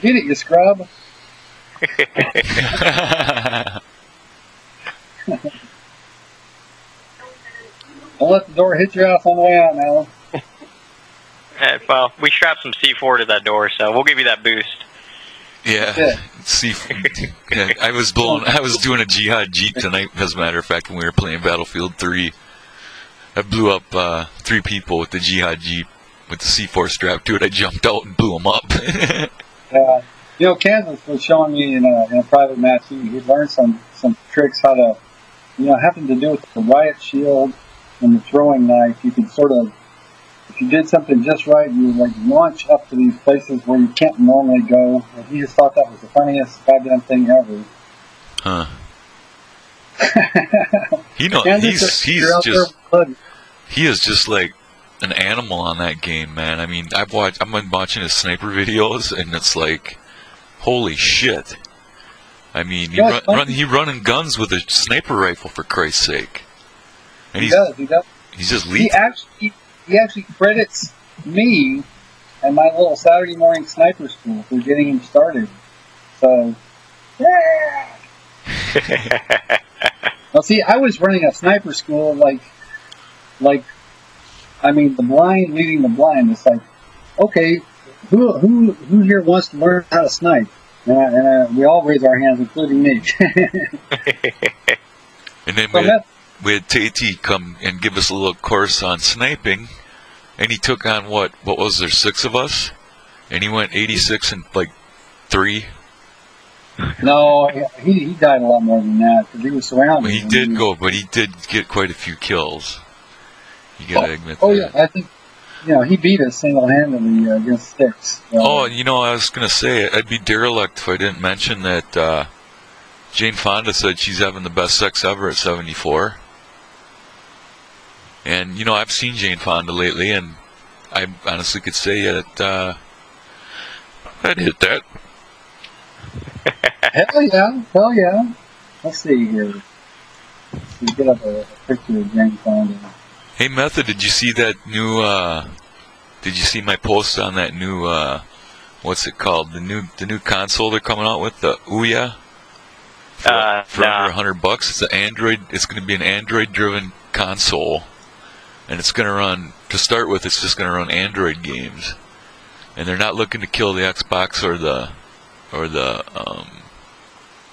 Get it, you scrub. Don't let the door hit your ass on the way out now.
Well, we strapped some C4 to that door, so we'll give you that boost.
Yeah. I was doing a Jihad Jeep tonight, as a matter of fact, when we were playing Battlefield 3. I blew up 3 people with the Jihad Jeep with the C4 strapped to it. I jumped out and blew them up.
Kansas was showing me in a private match. He learned some tricks how to, having to do with the riot shield and the throwing knife. You could sort of, if you did something just right, you would like launch up to these places where you can't normally go. And he just thought that was the funniest goddamn thing ever.
Huh. He is just like an animal on that game, man. I mean, I've been watching his sniper videos, and it's like, holy shit. I mean, he running guns with a sniper rifle, for Christ's sake. And he does. He's just lethal.
He actually credits me and my little Saturday morning sniper school for getting him started. So, yeah. Well, see, I was running a sniper school the blind leading the blind. It's like, okay, who here wants to learn how to snipe? And we all raise our hands, including me.
And then we had Tate come and give us a little course on sniping, and he took on what was there, 6 of us, and he went 86 and 3.
No, he died a lot more than that because he was surrounded.
Well, he did get quite a few kills. You gotta admit that.
Oh yeah, I think he beat us single-handedly against sticks.
I was gonna say I'd be derelict if I didn't mention that Jane Fonda said she's having the best sex ever at 74. And I've seen Jane Fonda lately, and I honestly could say that I'd hit that.
Hell yeah. Let's see here. Let's get up a picture of Jane Fonda.
Hey, Method, did you see that new, did you see my post on that new, what's it called? The new console they're coming out with, the Ouya? For under $100. It's going to be an Android-driven console. And it's going to run, to start with, it's just going to run Android games. and they're not looking to kill the Xbox or the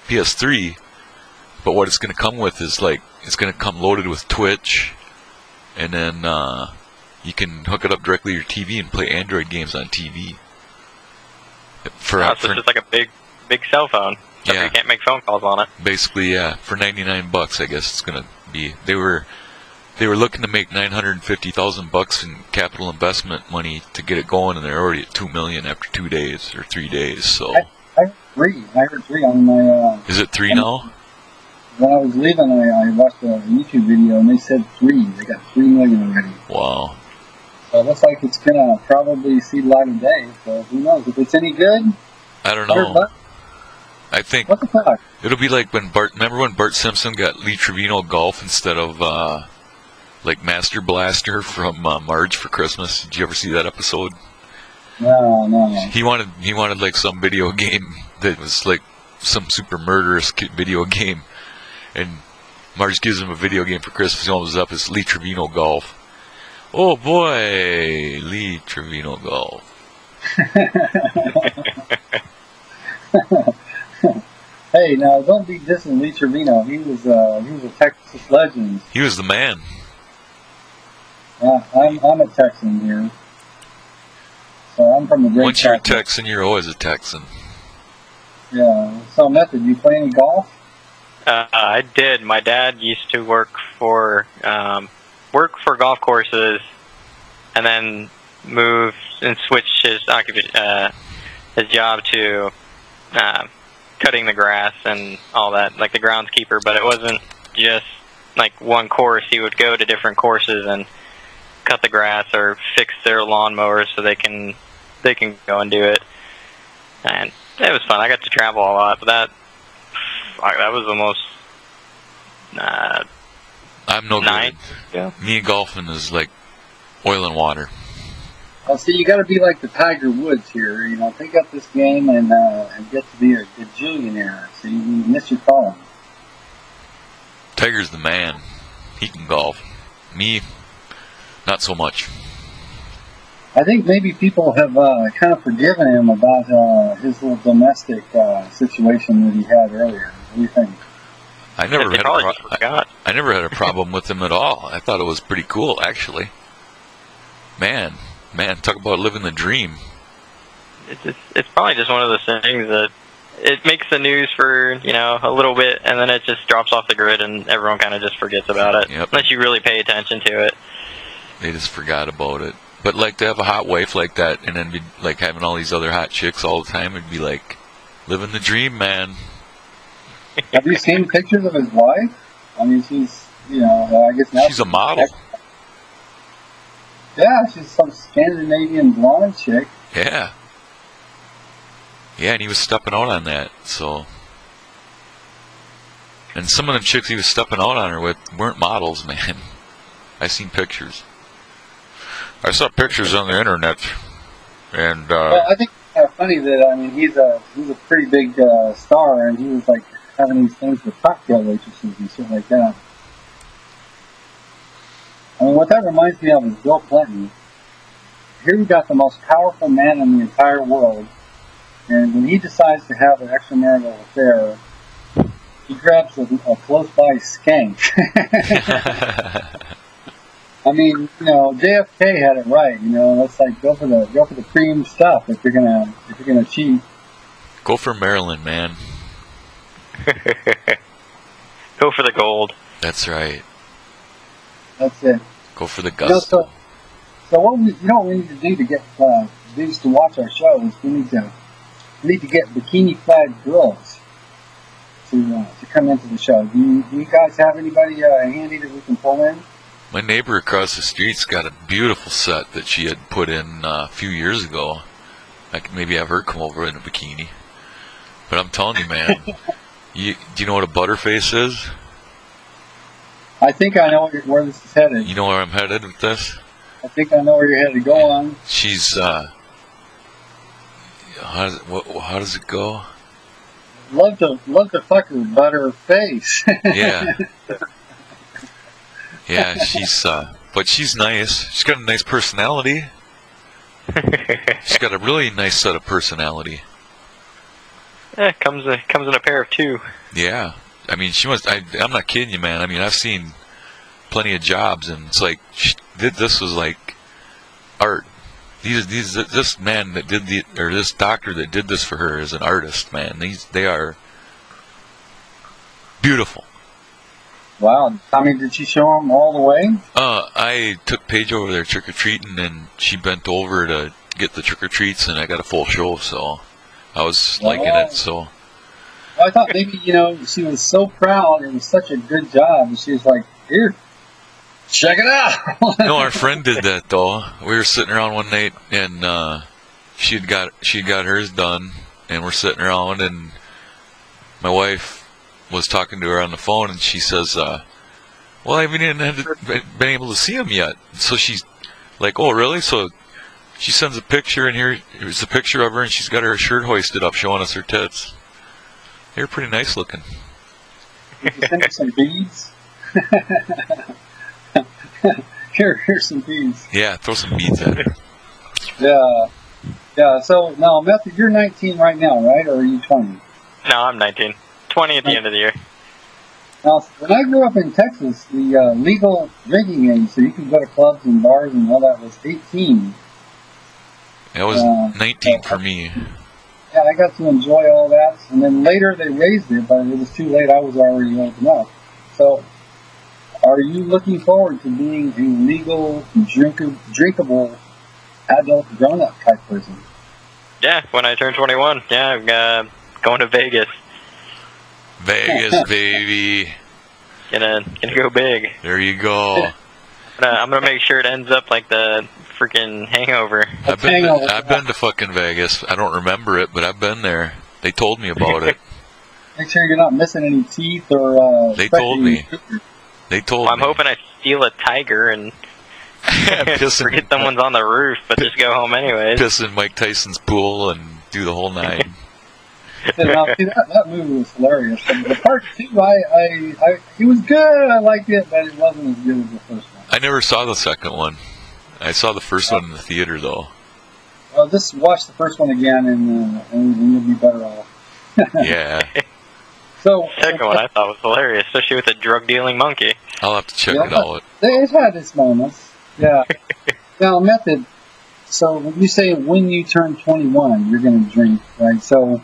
PS3. But what it's going to come with is like it's going to come loaded with Twitch, and then you can hook it up directly to your TV and play Android games on TV.
So it's just like a big cell phone.
Yeah.
You can't make phone calls on it.
Basically, yeah. For $99, I guess it's going to be. They were looking to make $950,000 in capital investment money to get it going, and they're already at $2 million after 2 days or 3 days. So
I heard three. I heard three on my.
Is it 3 now?
When I was leaving, I watched a YouTube video, and they said 3. They got 3 million already.
Wow.
So it looks like it's gonna probably see the light of day. So who knows if it's any good?
I don't know. I think
What the fuck?
it'll be like when remember when Bart Simpson got Lee Trevino golf instead of like Master Blaster from Marge for Christmas. Did you ever see that episode?
No.
He wanted like some video game that was like some super murderous video game, and Marge gives him a video game for Christmas. He opens up, it's Lee Trevino golf. Oh boy, Lee Trevino golf.
Hey, now don't be dissing Lee Trevino. He was a Texas legend.
He was the man.
I'm a Texan here, so I'm from the great.
Once you're a
Texas.
Texan, you're always a Texan.
Yeah. So, Method, you play any golf?
I did. My dad used to work for golf courses, and then moved and switched his job to cutting the grass and all that, like the groundskeeper. But it wasn't just like one course. He would go to different courses and cut the grass or fix their lawnmowers so they can go and do it. And it was fun. I got to travel a lot, but that was almost
I'm no
9.
good.
Yeah.
Me and golfing is like oil and water.
Well, see, you got to be like the Tiger Woods here. You know, pick up this game and get to be a gajillionaire. So you miss your calling.
Tiger's the man. He can golf. Me, not so much.
I think maybe people have kind of forgiven him about his little domestic situation that he had earlier. What do you think?
I never
They
had
probably just forgot.
I never had a problem with him at all. I thought it was pretty cool, actually. Man, talk about living the dream.
It's probably just one of those things that it makes the news for a little bit, and then it just drops off the grid, and everyone kind of just forgets about it.
Yep.
Unless you really pay attention to it.
They just forgot about it. But like to have a hot wife like that, and then be like having all these other hot chicks all the time, it'd be like living the dream, man.
Have you seen pictures of his wife? I mean, she's, I guess now
She's a model.
Yeah, she's some Scandinavian blonde chick.
Yeah. Yeah, and he was stepping out on that, so. And some of the chicks he was stepping out on her with weren't models, man. I seen pictures. I saw pictures on the internet, and
Well, I think it's kind of funny that, I mean, he's a pretty big star, and he was like having these things with cocktail waitresses and shit like that. I mean, what that reminds me of is Bill Clinton. Here we got the most powerful man in the entire world, and when he decides to have an extramarital affair, he grabs a close-by skank. I mean, JFK had it right. Let's like go for the cream stuff if you're gonna cheat.
go for Maryland, man.
Go for the gold.
That's right.
That's it.
Go for the gusto.
So what we need to do to get dudes to watch our show is we need to get bikini-clad girls to come into the show. Do you guys have anybody handy that we can pull in?
My neighbor across the street's got a beautiful set that she had put in a few years ago. I could maybe have her come over in a bikini. But I'm telling you, man, do you know what a butterface is?
I think I know where this is headed.
You know where I'm headed with this?
I think I know where you're headed. Go on.
She's, how does it go?
Love to fuck her, but her face.
Yeah. Yeah, but she's nice. She's got a nice personality. She's got a really nice set of personality.
Yeah, comes in a pair of two.
Yeah. I mean, she must. I'm not kidding you, man. I mean, I've seen plenty of jobs, and it's like this was like art. This man that did this doctor that did this for her is an artist, man. They are beautiful.
Wow. I mean, did she show them all the way?
I took Paige over there trick-or-treating, and she bent over to get the trick-or-treats, and I got a full show, so I was liking it, so.
I thought maybe, she was so proud. It was such a good job. And she was like, here, check it out.
No, our friend did that, though. We were sitting around one night, and she got hers done, and we're sitting around, and my wife was talking to her on the phone, and she says, well, I haven't been able to see him yet. So she's like, oh, really? So she sends a picture, and here's a picture of her, and she's got her shirt hoisted up showing us her tits. They're pretty nice looking.
Did you send her some beads? Here's some beads.
Yeah, throw some beads at her.
Yeah. So, now, Method, you're 19 right now, right? Or are you 20?
No, I'm 19. 20 at the end of the year.
Now, when I grew up in Texas, the legal drinking age, so you could go to clubs and bars and all that, was 18.
That was 19 for me.
Yeah, I got to enjoy all that. And then later they raised it, but it was too late. I was already old enough. So, are you looking forward to being a legal, drinkable, adult, grown-up type person?
Yeah, when I turn 21. Yeah, I'm going to Vegas.
Vegas, baby.
Gonna go big.
There you go.
I'm gonna make sure it ends up like the freaking Hangover.
I've been to fucking Vegas. I don't remember it, but I've been there. They told me about it.
Make sure you're not missing any teeth or.
They told me. They told me.
I'm hoping I steal a tiger and forget someone's on the roof, but just go home anyways.
Piss in Mike Tyson's pool and do the whole nine.
Now, see, that movie was hilarious. And the part 2, it was good. I liked it, but it wasn't as good as the first one.
I never saw the second one. I saw the first one in the theater, though.
Well, just watch the first one again, and you'll be better off.
Yeah.
So
the second one I thought was hilarious, especially with the drug-dealing monkey.
I'll have to check it out.
It had its moments. Yeah. Now, Method, so when you say when you turn 21, you're going to drink, right? So,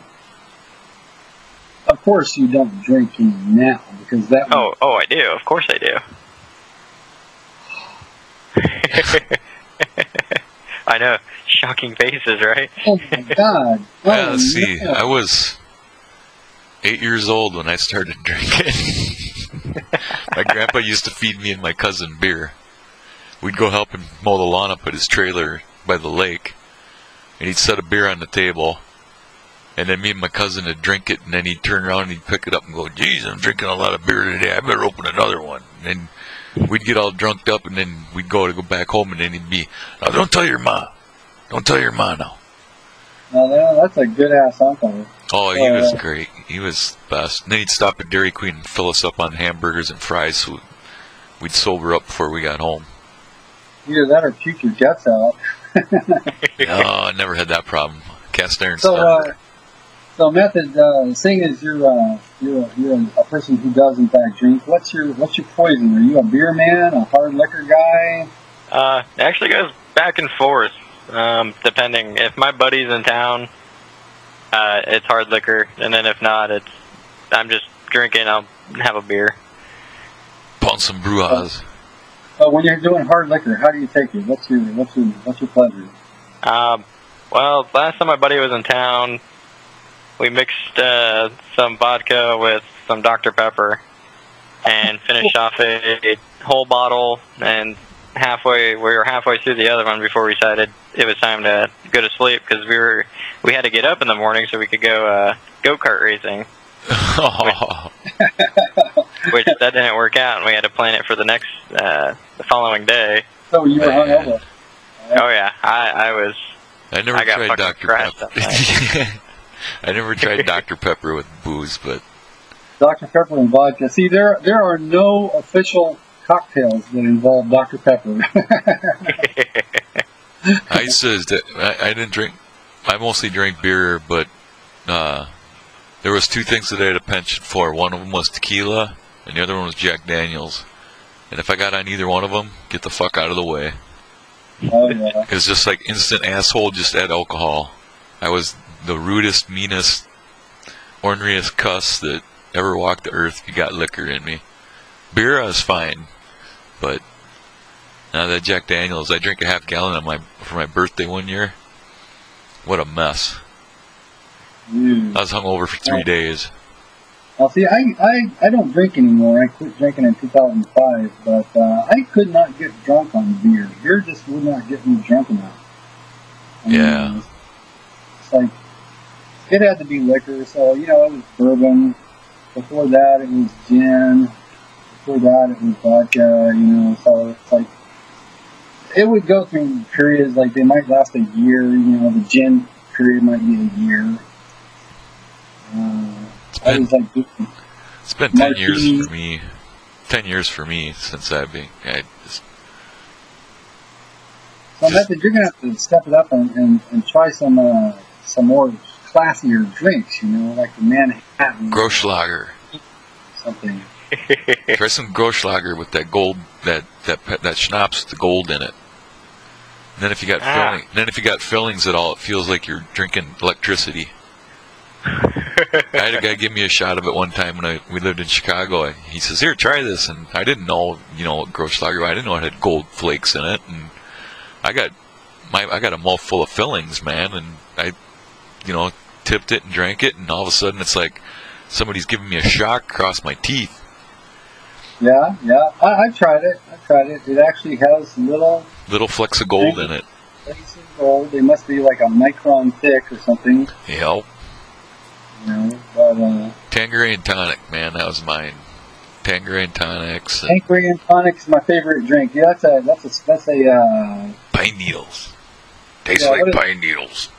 of course you don't drink now, because that...
Oh, I do. Of course I do. I know. Shocking faces, right?
Oh, my God.
Yeah, let's see. I was 8 years old when I started drinking. My grandpa used to feed me and my cousin beer. We'd go help him mow the lawn up at his trailer by the lake, and he'd set a beer on the table, and then me and my cousin would drink it, and then he'd turn around and he'd pick it up and go, geez, I'm drinking a lot of beer today, I better open another one. And then we'd get all drunked up, and then we'd go back home, and then he'd be, now don't tell your ma. Don't tell your ma now.
No, that's a good-ass uncle.
Oh, he was great. He was the best. And then he'd stop at Dairy Queen and fill us up on hamburgers and fries, so we'd sober up before we got home.
Either that or puke your guts out.
Oh, I never had that problem. Cast iron starter.
So Method, seeing as you're a person who does in fact drink, what's your poison? Are you a beer man, a hard liquor guy?
It actually goes back and forth, depending. If my buddy's in town, it's hard liquor, and then if not, I'm just drinking. I'll have a beer.
Pound some brujas.
When you're doing hard liquor, how do you take it? What's your pleasure?
Well, last time my buddy was in town, we mixed some vodka with some Dr. Pepper and finished off a whole bottle, and we were halfway through the other one before we decided it was time to go to sleep, because we had to get up in the morning so we could go go-kart racing. Which that didn't work out, and we had to plan it for the following day.
So you were hungover?
Oh yeah, I
never tried Dr. Pepper. I never tried
Dr.
Dr. Pepper with booze, but
Dr. Pepper and vodka. See, there are no official cocktails that involve Dr. Pepper.
I used to. I didn't drink. I mostly drank beer, but there was two things that I had a penchant for. One of them was tequila, and the other one was Jack Daniels. And if I got on either one of them, get the fuck out of the way.
Oh yeah.
It was just like instant asshole, just add alcohol. I was the rudest, meanest, orneriest cuss that ever walked the earth. You got liquor in me. Beer, I was fine, but now that Jack Daniels, I drank a half gallon for my birthday one year. What a mess. I was hungover for 3 days.
Well, see, I don't drink anymore. I quit drinking in 2005, but I could not get drunk on beer. Beer just would not get me drunk enough.
Yeah.
It's like, it had to be liquor, so, it was bourbon. Before that, it was gin. Before that, it was vodka, so it's like, it would go through periods, like they might last a year, the gin period might be a year.
It's been 10 years for me. 10 years for me since I've been.
So Method, you're gonna have to step it up and try some more classier drinks, like the Manhattan.
Groschlager.
Something.
Try some Groschlager with that gold, that schnapps with the gold in it. And then if you got fillings at all, it feels like you're drinking electricity. I had a guy give me a shot of it one time when we lived in Chicago. He says, "Here, try this," and I didn't know, Groschlager. I didn't know it had gold flakes in it, and I got a mouth full of fillings, man, and I, tipped it and drank it, and all of a sudden it's like somebody's giving me a shock across my teeth.
Yeah, I tried it. It actually has little
flecks of gold in it.
Flakes of gold. They must be like a micron thick or something.
Yep.
But
Tanqueray and tonic, man, that was mine. Tanqueray and tonics.
Tanqueray and tonic is my favorite drink. Yeah, that's a
pine needles. Tastes like pine needles.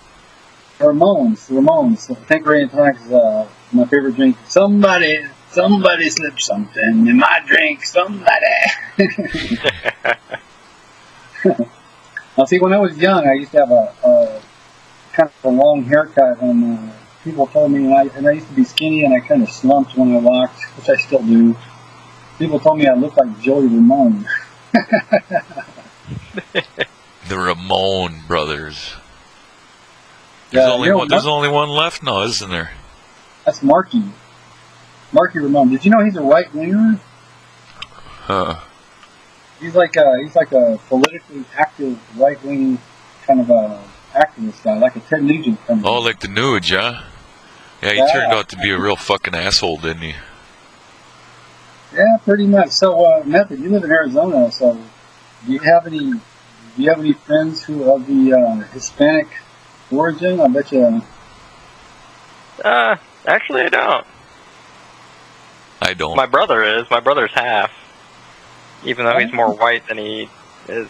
Ramones. Tanqueray and tonic is my favorite drink. Somebody slipped something in my drink. Somebody. Now, see, when I was young, I used to have a kind of a long haircut, and people told me, and I used to be skinny, and I kind of slumped when I walked, which I still do. People told me I looked like Joey Ramone.
The Ramone brothers. There's only one left? No, isn't there?
That's Marky Ramone. Did you know he's a right winger? He's like a politically active right wing kind of a activist guy, like a Ted Nugent kind of.
Oh, like the Nuge, huh? Yeah, he turned out to be a real fucking asshole, didn't he?
Yeah, pretty much. So, Method, you live in Arizona, so do you have any friends who are of the Hispanic origin? I bet you.
Actually, I don't.
I don't.
My brother is. My brother's half. Even though he's more white than he is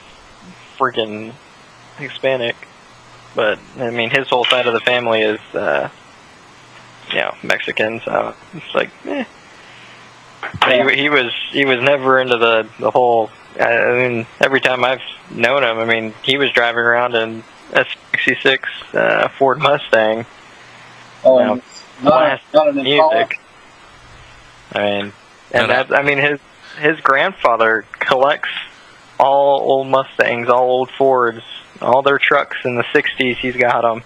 freaking Hispanic. But, I mean, his whole side of the family is, Mexican, so it's like, eh. He was never into the whole, I mean, every time I've known him, I mean, he was driving around in a 66 Ford Mustang.
Oh, not an
music. I mean, his grandfather collects all old Mustangs, all old Fords, all their trucks in the 60s. He's got them.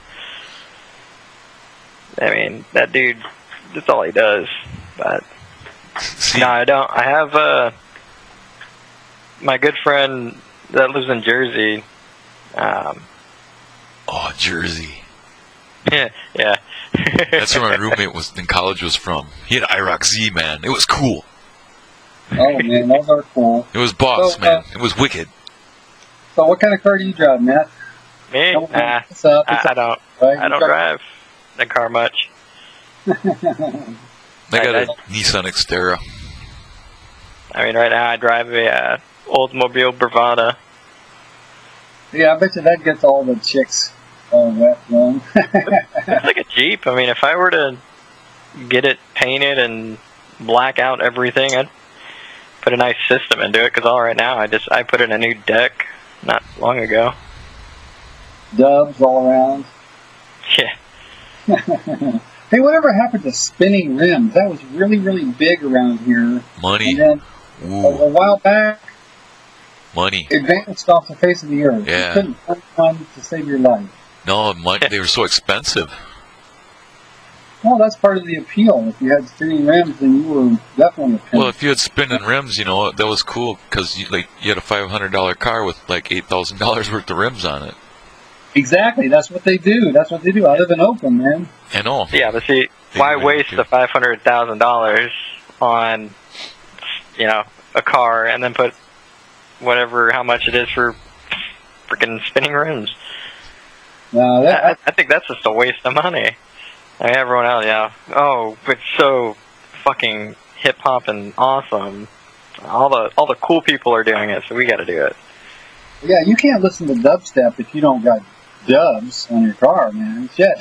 I mean, that dude, that's all he does. But no, I don't. I have my good friend that lives in Jersey.
Jersey.
Yeah.
That's where my roommate in college was from. He had an IROC Z, man. It was cool.
Oh man, those are cool.
It was boss, man. It was wicked.
So, what kind of car do you drive, Matt?
Me? I don't drive the car much.
I got a Nissan Xterra.
I mean, right now I drive a Oldsmobile Bravada.
Yeah, I bet you that gets all the chicks all wet wrong.
It's like a Jeep. I mean, if I were to get it painted and black out everything, I'd put a nice system into it. Because right now, I put in a new deck not long ago.
dubs all around.
Yeah.
Hey, whatever happened to spinning rims? That was really, really big around here.
Money.
And then a while back,
money.
it vanished off the face of the earth.
Yeah.
You couldn't find one to save your life.
No, they were so expensive.
Well, that's part of the appeal. If you had spinning rims, then you were definitely a pimp.
Well, if you had spinning rims, you know, that was cool because you had a $500 car with like $8,000 worth of rims on it.
Exactly. That's what they do. That's what they do. I live in Oakland, man.
I know.
Yeah, but see, why waste the $500,000 on, you know, a car and then put how much it is for freaking spinning rims?
No,
I think that's just a waste of money. I mean, everyone else, yeah. Oh, it's so fucking hip hop and awesome. All the cool people are doing it, so we got to do it.
Yeah, you can't listen to dubstep if you don't got dubs on your car, man. Shit.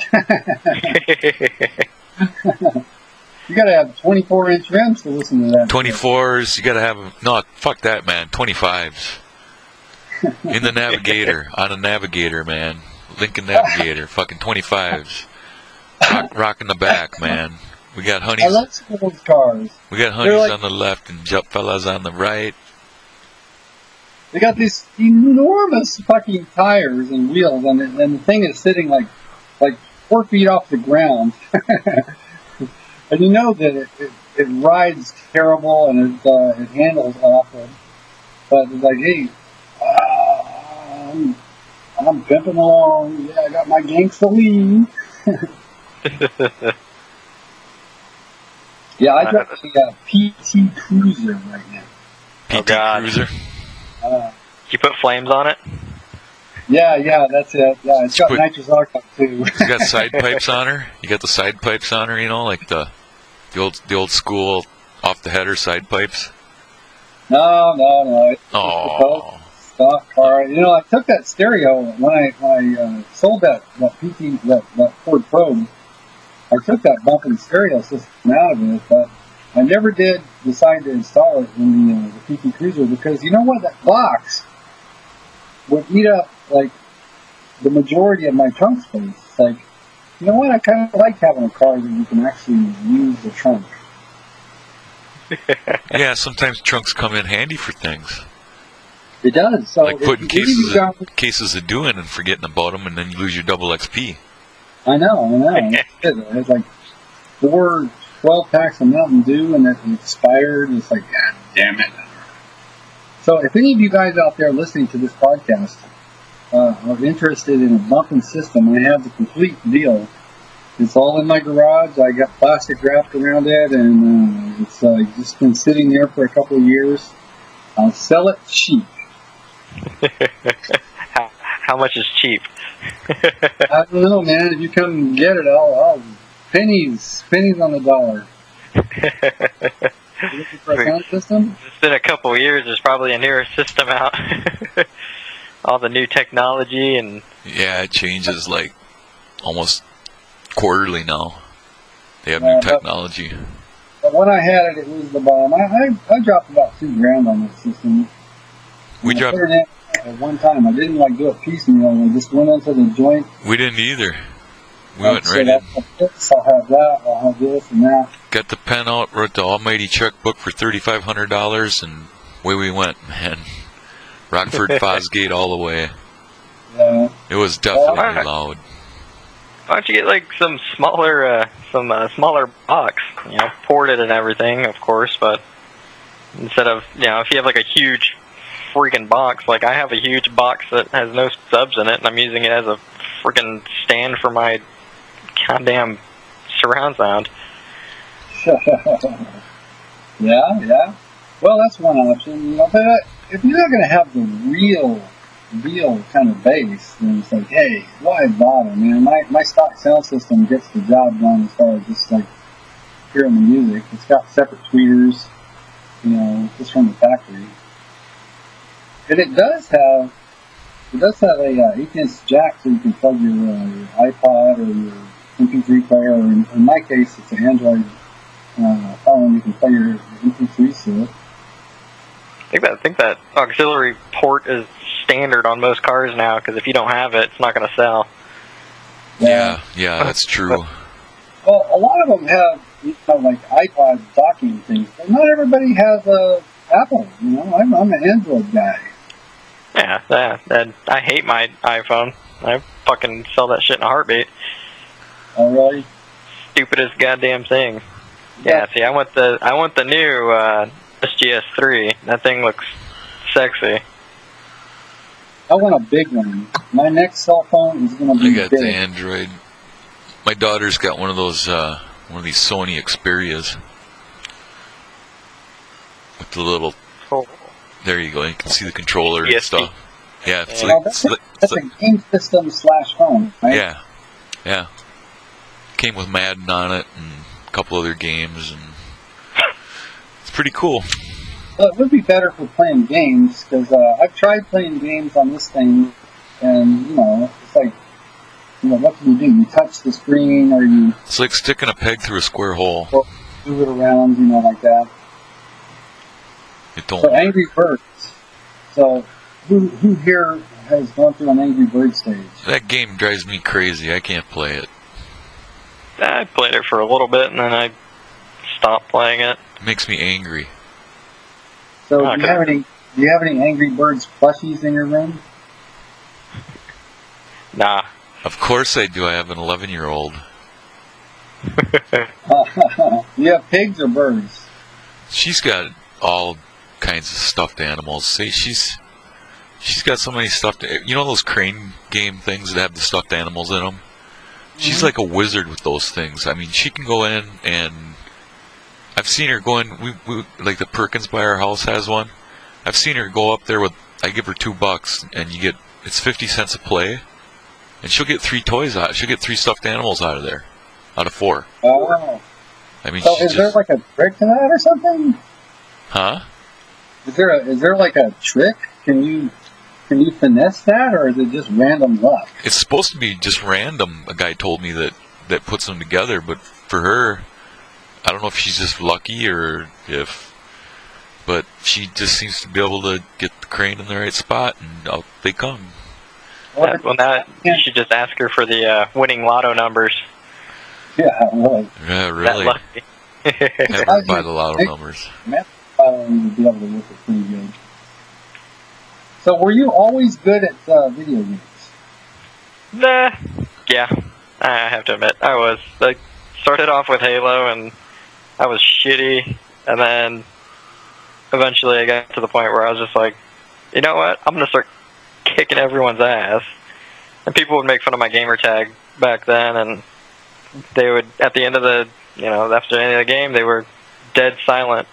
You gotta have 24-inch rims to listen to that.
24s, you gotta have no, fuck that, man. 25s in the Navigator, on a Navigator, man. Lincoln Navigator, fucking 25s. Rock in the back, man. We got
I
honeys.
love some of those cars.
We got honeys
like,
on the left and jump fellas on the right.
They got these enormous fucking tires and wheels, and the thing is sitting like 4 feet off the ground. And you know that it rides terrible and it handles awful. But it's like, hey, I'm pimping along. Yeah, I got my gangsta lean. Yeah, I drive a PT Cruiser right now.
PT Cruiser.
You put flames on it?
Yeah, that's it. Yeah, it's got nitrous oxide too.
It's got side pipes on her. You got the side pipes on her, you know, like the old school off the header side pipes.
No. It's a stock car. You know, I took that stereo when I sold that Ford Probe. I took that bumping stereo system out of it, but I never did decide to install it in the PT Cruiser because you know what? That box would eat up like the majority of my trunk space. It's like, you know what? I kind of like having a car that you can actually use the trunk.
Yeah, sometimes trunks come in handy for things.
It does. So
like putting cases of doing and forgetting about them, and then you lose your double XP.
I know. It's like 4 12-packs of Mountain Dew, and it expired. It's like, God damn it. So if any of you guys out there listening to this podcast are interested in a bumping system, I have the complete deal. It's all in my garage. I got plastic wrapped around it, and it's just been sitting there for a couple of years. I'll sell it cheap.
How much is cheap?
I don't know, man. If you come and get it, I'll pennies on the dollar. You looking for a sound system?
It's been a couple of years. There's probably a newer system out. All the new technology and
yeah, it changes like almost quarterly now. They have new technology.
But when I had it, it was the bomb. I dropped about $2,000 on this system.
We dropped
it in at one time. I didn't do it piecemeal. I just went into the joint.
We didn't either. We went right in.
I'll have that. I'll have this and that.
Got the pen out, wrote the almighty checkbook for $3,500, and away we went, man. Rockford Fosgate all the way.
Yeah.
It was definitely loud.
Why don't you get like some smaller box, ported and everything, of course, but instead of, if you have like a huge freaking box, like I have a huge box that has no subs in it, and I'm using it as a freaking stand for my goddamn surround sound.
Yeah. Well, that's one option, but if you're not going to have the real kind of bass, then it's like, hey, why bother, man? My stock sound system gets the job done as far as just like hearing the music. It's got separate tweeters, just from the factory. And it does have a 8-inch jack so you can plug your iPod or your MP3 player, or in my case, it's an Android phone. You can play your MP3 to it.
I think that auxiliary port is standard on most cars now, because if you don't have it, it's not going to sell.
Yeah, that's true.
Well, a lot of them have, like iPod docking things, but not everybody has a Apple. I'm an Android guy.
Yeah, and I hate my iPhone. I fucking sell that shit in a heartbeat.
Oh, really?
Stupidest goddamn thing. Yeah, see, I want the new SGS3. That thing looks sexy.
I want a big one. My next cell phone is going to be
I got
big.
the Android. My daughter's got one of those, one of these Sony Xperias. With the little...
Cool.
There you go. You can see the controller and stuff. Yeah, it's
that's a game system / phone, right?
Yeah. Came with Madden on it and a couple other games, and it's pretty cool.
Well, it would be better for playing games, because I've tried playing games on this thing, and, it's like, what can you do? You touch the screen, or you...
It's like sticking a peg through a square hole.
Move it around, like that.
It don't
So Angry Birds. So, who here has gone through an Angry Bird stage?
That game drives me crazy. I can't play it.
I played it for a little bit, and then I stopped playing it.
It makes me angry.
So, do you have any Angry Birds plushies in your room?
Nah.
Of course I do. I have an 11-year-old.
Do you have pigs or birds?
She's got all kinds of stuffed animals. See, she's got so many stuffed... those crane game things that have the stuffed animals in them? She's like a wizard with those things. I mean, she can go in and... I've seen her go in... We like the Perkins by our house has one. I've seen her go up there with... I give her $2 and you get... It's 50 cents a play. And she'll get 3 toys out. She'll get 3 stuffed animals out of there. Out of 4.
Oh.
I mean,
So is there like a trick to that or something?
Huh?
Is there like a trick? Can you finesse that, or is it just random luck?
It's supposed to be just random. A guy told me that puts them together, but for her, I don't know if she's just lucky or but she just seems to be able to get the crane in the right spot, and out they come.
Well, now you should just ask her for the winning lotto numbers.
Yeah, really.
Yeah, really.
That lucky.
Have her buy the lotto numbers.
Would be able to work it pretty good. So, were you always good at video games?
Nah. Yeah, I have to admit, I was. Like, started off with Halo, and I was shitty, and then eventually I got to the point where I was just like, you know what? I'm gonna start kicking everyone's ass. And people would make fun of my gamer tag back then, and they would, at the end of the, after the end of the game, they were dead silent.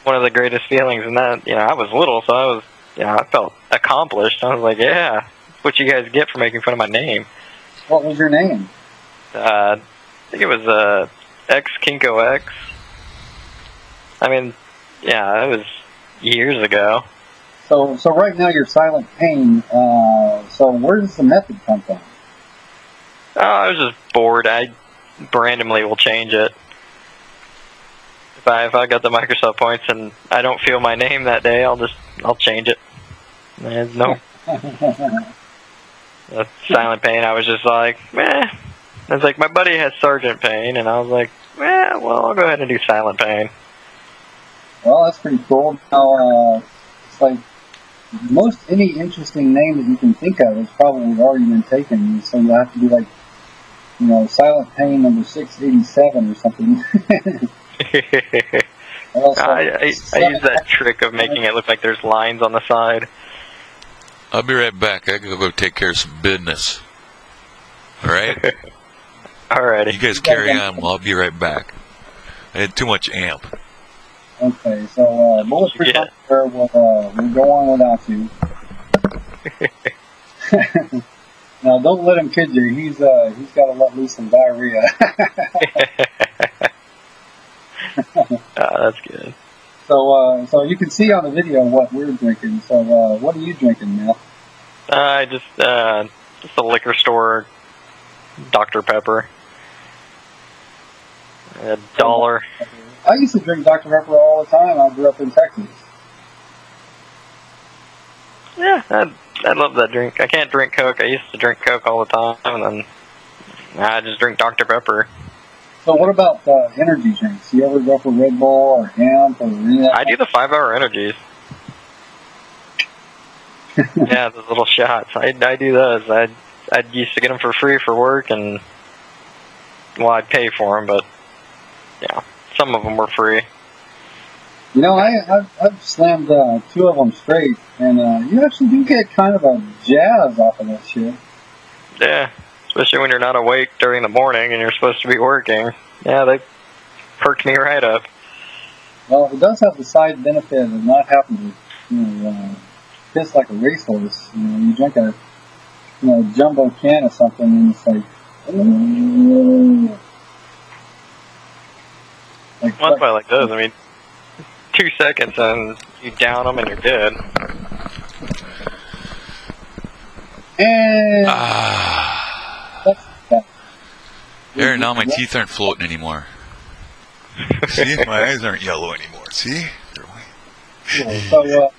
One of the greatest feelings, and that, I was little, so I was, I felt accomplished. I was like, yeah, that's what you guys get for making fun of my name.
What was your name?
I think it was X Kinko X. I mean, yeah, it was years ago.
So right now you're Silent Pain. So where does the method come from?
Oh, I was just bored. I randomly will change it. If I got the Microsoft points and I don't feel my name that day, I'll change it. There's no Silent Pain. I was just like, meh. I was like, my buddy has Sergeant Pain, and I was like, well, I'll go ahead and do Silent Pain.
Well, that's pretty cool. Now, it's like most any interesting name that you can think of has probably already been taken. So you have to do like, Silent Pain number 687 or something.
I use that trick of making it look like there's lines on the side.
I'll be right back. I gotta go take care of some business. Alright?
Alrighty.
You guys carry on. Well, I'll be right back. I had too much amp.
Okay, so Bulletproofunderwear will go on without you. Now, don't let him kid you. He's got to let loose some diarrhea.
That's good.
So you can see on the video what we're drinking. So what are you drinking, Mel?
Just a liquor store Dr. Pepper. $1.
I used to drink Dr. Pepper all the time. I grew up in Texas.
Yeah, I love that drink. I can't drink Coke. I used to drink Coke all the time, and then I just drink Dr. Pepper.
So what about energy drinks? You ever go for Red Bull or Amp or any of that?
I do the 5-hour energies. Yeah, those little shots. I do those. I used to get them for free for work, and well, I'd pay for them, but yeah, some of them were free.
You know, I've slammed 2 of them straight, and you actually do get kind of a jazz off of that shit.
Yeah, especially when you're not awake during the morning and you're supposed to be working. Yeah, they perked me right up.
Well, it does have the side benefit of not having to, piss like a racehorse. You know, you drink a, jumbo can of something, and it's like,
Well, that's why I like those. I mean, 2 seconds and you down them and you're dead.
And
There, now my teeth aren't floating anymore. See, my eyes aren't yellow anymore. See?
So,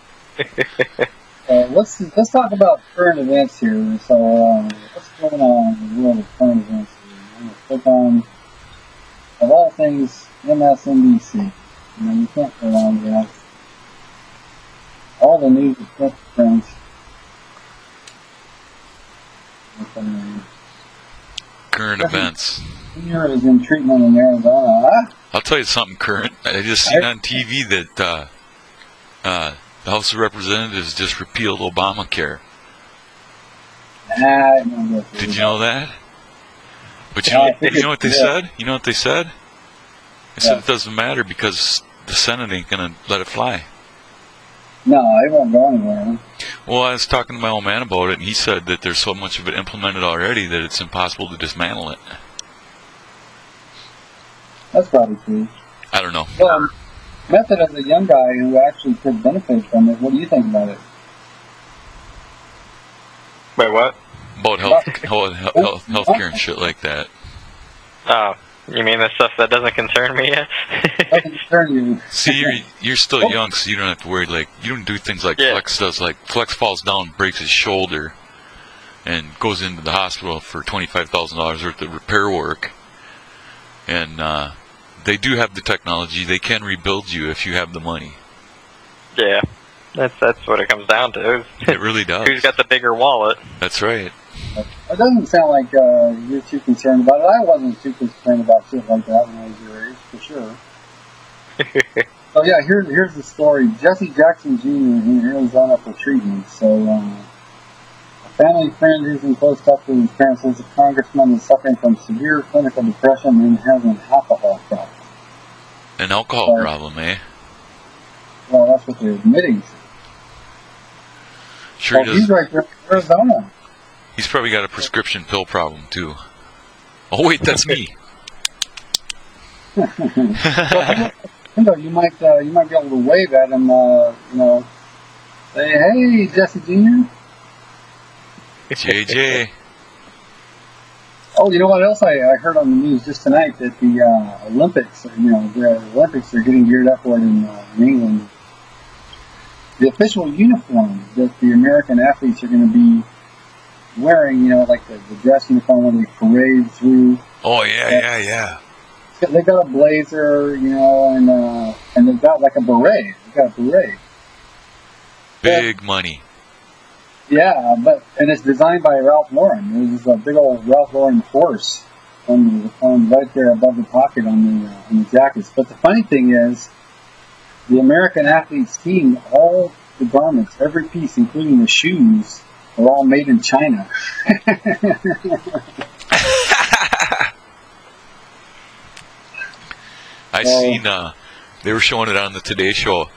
let's talk about current events here. So, what's going on in the world of current events here? I'm going to click on, of all things, MSNBC. You know, you can't go on that. All the news is print.
Current events.
Senior is in treatment in Arizona. Huh?
I'll tell you something current. I just seen on TV that the House of Representatives just repealed Obamacare. Did you know that? But you know what they said? You know what they said? They said it doesn't matter because the Senate ain't going to let it fly.
No, it won't go anywhere.
Well, I was talking to my old man about it, and he said that there's so much of it implemented already that it's impossible to dismantle it.
That's probably true.
I don't know.
Well, Method, as a young guy who actually could benefit from it, what do you think about it?
Wait, what?
About healthcare and shit like that.
Oh, you mean the stuff that doesn't concern me yet?
Doesn't concern you.
See, you're still young, so you don't have to worry. Like, you don't do things like Flex does. Like, Flex falls down, breaks his shoulder, and goes into the hospital for $25,000 worth of repair work. And they do have the technology. They can rebuild you if you have the money.
Yeah, that's what it comes down to.
It really does.
Who's got the bigger wallet?
That's right.
It doesn't sound like you're too concerned about it. I wasn't too concerned about shit like that when I was your age, for sure. So yeah, here's the story. Jesse Jackson Jr. in Arizona for treatment. So a family friend who's in close touch with his parents says the congressman is suffering from severe clinical depression and has an alcohol problem.
An alcohol problem, eh?
Well, that's what they're admitting to.
Sure he does.
He's right there in Arizona.
He's probably got a prescription pill problem, too. Oh, wait, that's me.
You might be able to wave at him, say, hey, Jesse Jr.
JJ.
Oh, you know what else I heard on the news just tonight? That the Olympics, the Olympics are getting geared up for it in England. The official uniform that the American athletes are going to be wearing, like the dress uniform when they parade through.
Oh, yeah.
They've got a blazer, and they've got like a beret. They've got a beret.
Big money.
Yeah, and it's designed by Ralph Lauren. There's a big old Ralph Lauren horse on right there above the pocket on the jackets. But the funny thing is, the American athletes team, all the garments, every piece, including the shoes, are all made in China.
I seen they were showing it on the Today Show.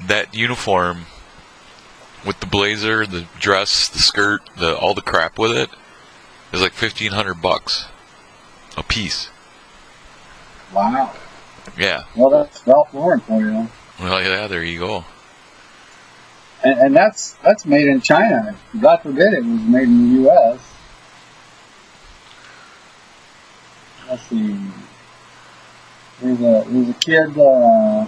That uniform with the blazer, the dress, the skirt, all the crap with it is like $1,500 a piece.
Wow.
Yeah.
Well, that's Ralph Lauren for you.
Well, yeah, there you go.
And that's made in China. God forbid it was made in the U.S. Let's see. There's a kid who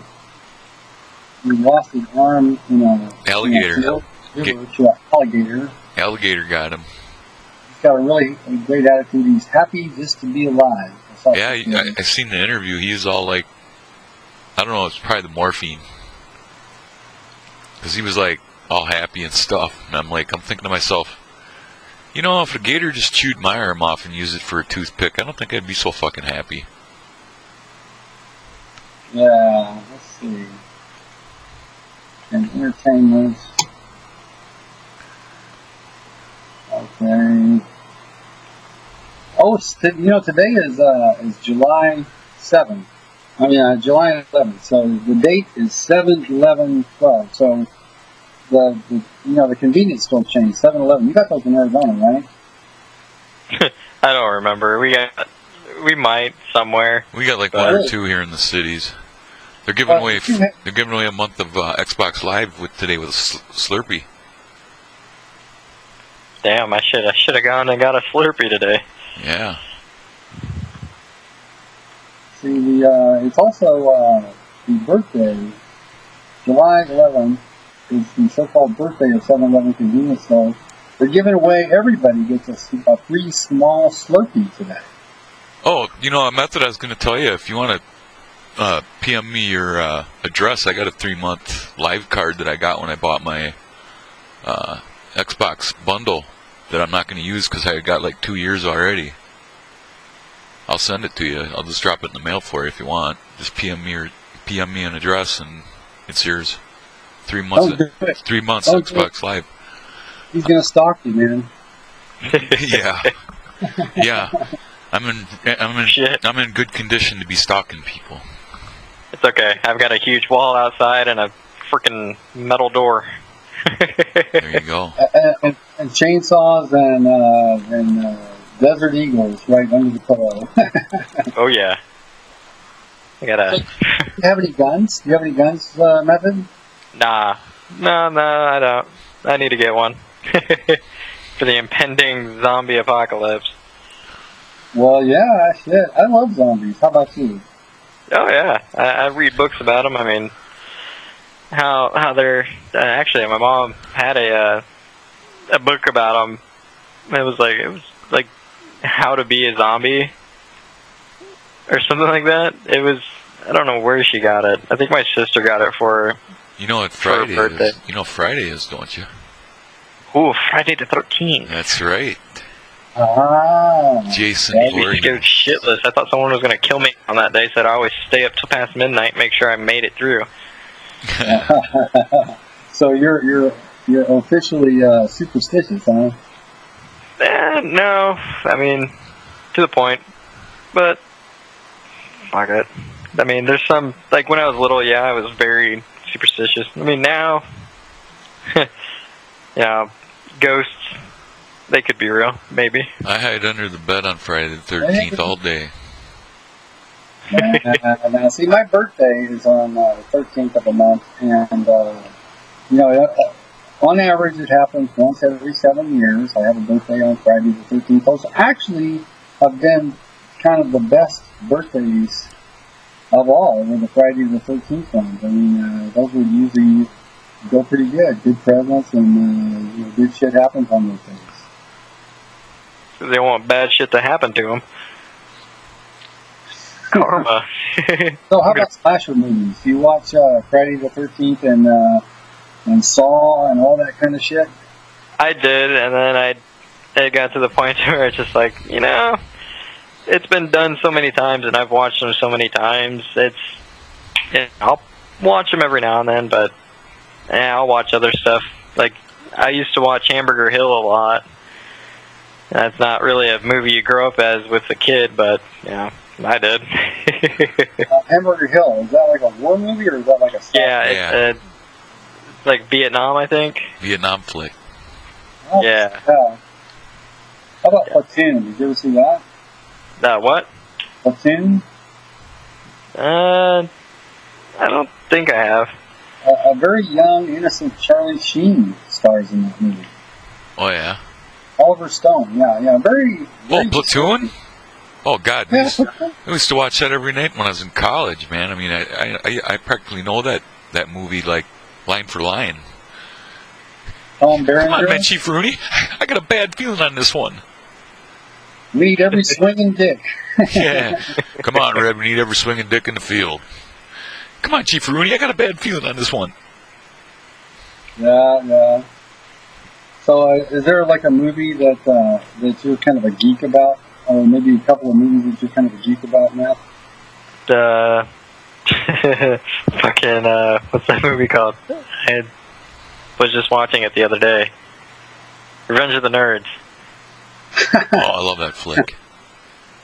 lost his arm in a
alligator.
river to an alligator.
Alligator got him.
He's got a really great attitude. He's happy just to be alive.
Yeah, I seen the interview. He's all like, I don't know, it's probably the morphine. Because he was like all happy and stuff. And I'm thinking to myself, you know, if a gator just chewed my arm off and used it for a toothpick, I don't think I'd be so fucking happy.
Yeah, let's see. And entertainment. Okay. Oh, today is July 7th. I mean, July 11th. So the date is 7/11/12. So the convenience store chain 7-Eleven. You got those in Arizona, right?
I don't remember. We might somewhere.
We got like one or two here in the cities. They're giving away. They're giving away a month of Xbox Live today with Slurpee.
Damn! I should have gone and got a Slurpee today.
Yeah.
See, it's also the birthday. July 11th is the so-called birthday of 7-Eleven convenience store. They're giving away. Everybody gets a free small Slurpee today.
Oh, you know, that's what I was going to tell you. If you want to PM me your address, I got a 3-month live card that I got when I bought my Xbox bundle that I'm not going to use because I got like 2 years already. I'll send it to you. I'll just drop it in the mail for you if you want. Just PM me an address and it's yours. 3 months. 3 months Xbox Live.
He's gonna stalk you, man.
Yeah. Yeah. I'm in good condition to be stalking people.
It's okay. I've got a huge wall outside and a freaking metal door.
There you go.
And chainsaws and Desert Eagles right under the pillow.
Oh yeah. I gotta.
Do you have any guns? Do you have any guns, Method?
Nah. No, I don't. I need to get one. For the impending zombie apocalypse.
Well, yeah, shit. I love zombies. How about you?
Oh yeah, I read books about them. I mean, how they're actually. My mom had a book about them. It was like how to be a zombie or something like that. It was, I don't know where she got it. I think my sister got it for her.
You know what Friday is? You know what Friday is, don't you?
Ooh, Friday the 13th.
That's right.
Ah.
Jason
Voorhees. Scared shitless. I thought someone was going to kill me on that day, so I'd always stay up till past midnight and make sure I made it through.
So you're officially superstitious, huh?
No, I mean, to the point, but fuck it. I mean, there's some, like when I was little, yeah, I was very superstitious. I mean, now, yeah, ghosts, they could be real, maybe.
I hide under the bed on Friday the 13th all day.
Now, see, my birthday is on the 13th of the month, and, you know, on average, it happens once every 7 years. I have a birthday on Friday the 13th. Those actually have been kind of the best birthdays of all, were the Friday the 13th ones. I mean, those would usually go pretty good. Good presents and you know, good shit happens on those days.
They want bad shit to happen to them. Karma.
So how about slasher movies? Do you watch Friday the 13th and Saw and all that kind of shit?
I did, and then it got to the point where it's just like, you know, it's been done so many times, and I've watched them so many times. I'll watch them every now and then, but I'll watch other stuff. Like, I used to watch Hamburger Hill a lot. That's not really a movie you grow up as with a kid, but, yeah, I did.
Hamburger Hill, is that like a war movie, or is that like a...
Yeah, it's like Vietnam, I think.
Vietnam flick.
Oh,
yeah.
How about Platoon? Did you ever see that?
What?
Platoon?
I don't think I have.
A very young, innocent Charlie Sheen stars in that movie.
Oh, yeah?
Oliver Stone, yeah. Very
Platoon? Oh, God.
Yeah.
I used to watch that every night when I was in college, man. I mean, I practically know that movie, like, line for line.
Tom
Come on,
Berenger.
man, Chief Rooney. I got a bad feeling on this one.
We need every swinging dick.
Yeah. Come on, Red. We need every swinging dick in the field. Come on, Chief Rooney. I got a bad feeling on this one.
Yeah. So, is there like a movie that you're kind of a geek about, or maybe a couple of movies that you're kind of a geek about, Matt?
Fucking, what's that movie called? I was just watching it the other day. Revenge of the Nerds.
Oh, I love that flick.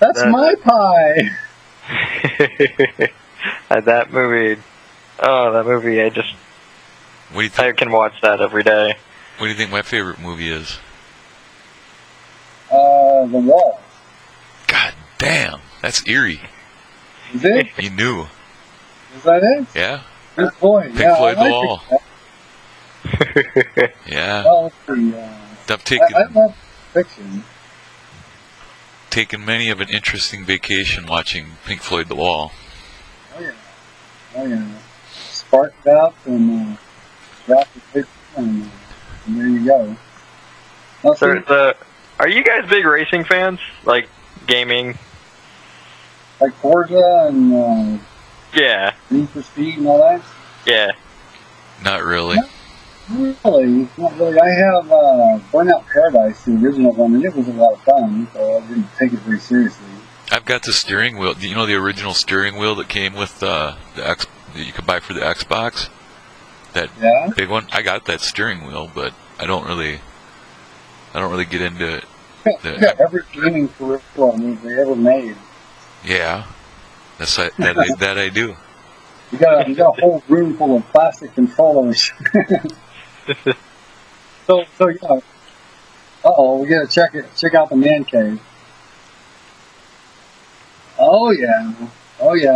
That's my pie.
That movie, I just,
What do you
I
think?
can watch that every day.
What do you think my favorite movie is?
The Wall.
God damn, that's eerie.
Is it?
You knew.
Is that it?
Yeah.
Good point.
Pink Floyd, The
I
Wall.
think that.
Yeah.
Well, let's see.
I've
I love fiction.
taken many of an interesting vacation watching Pink Floyd, The Wall.
Oh yeah. Sparked up and dropped the picture, and there you go. Now, see,
Are you guys big racing fans? Like, gaming?
like Forza and
Yeah.
Need for Speed and all that.
Yeah.
Not really.
Really, not really. I have Burnout Paradise, the original one, and it was a lot of fun, so I didn't take it very seriously.
I've got the steering wheel. Do you know the original steering wheel that came with the X that you could buy for the Xbox? That
Yeah?
big one. I got that steering wheel, but I don't really get into it.
You got every gaming peripheral they ever made.
Yeah, that I do.
You got a whole room full of plastic controllers. so yeah. We gotta check out the man cave. Oh yeah,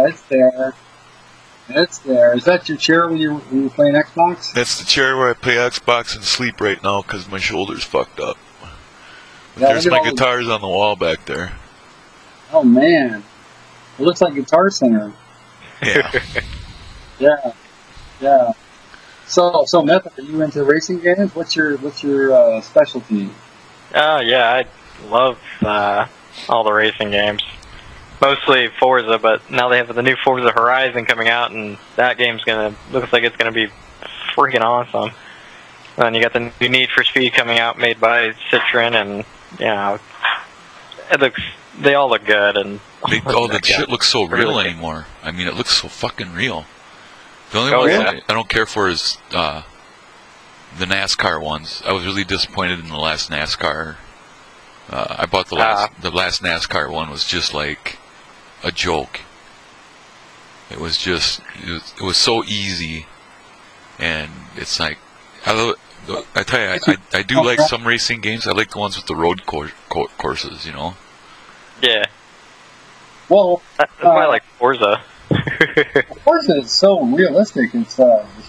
it's there. It's there. Is that your chair when you're playing Xbox?
That's the chair where I play Xbox and sleep right now because my shoulder's fucked up. But
Yeah,
there's
look at
my
all
guitars on the wall back there.
Oh man, it looks like Guitar Center.
Yeah.
Yeah. So Method, are you into racing games? What's your specialty?
Oh, yeah, I love all the racing games. Mostly Forza, but now they have the new Forza Horizon coming out, and that game's looks like it's gonna be freaking awesome. And you got the new Need for Speed coming out, made by Citroen, and they all look good. And
The shit looks so real anymore. I mean, it looks so fucking real. The only ones I don't care for is the NASCAR ones. I was really disappointed in the last NASCAR. I bought the last NASCAR one was just like a joke. It was so easy, and it's like I tell you, I do like some racing games. I like the ones with the road courses, you know.
Yeah.
Well,
That's why I like Forza.
Forza is so realistic. It's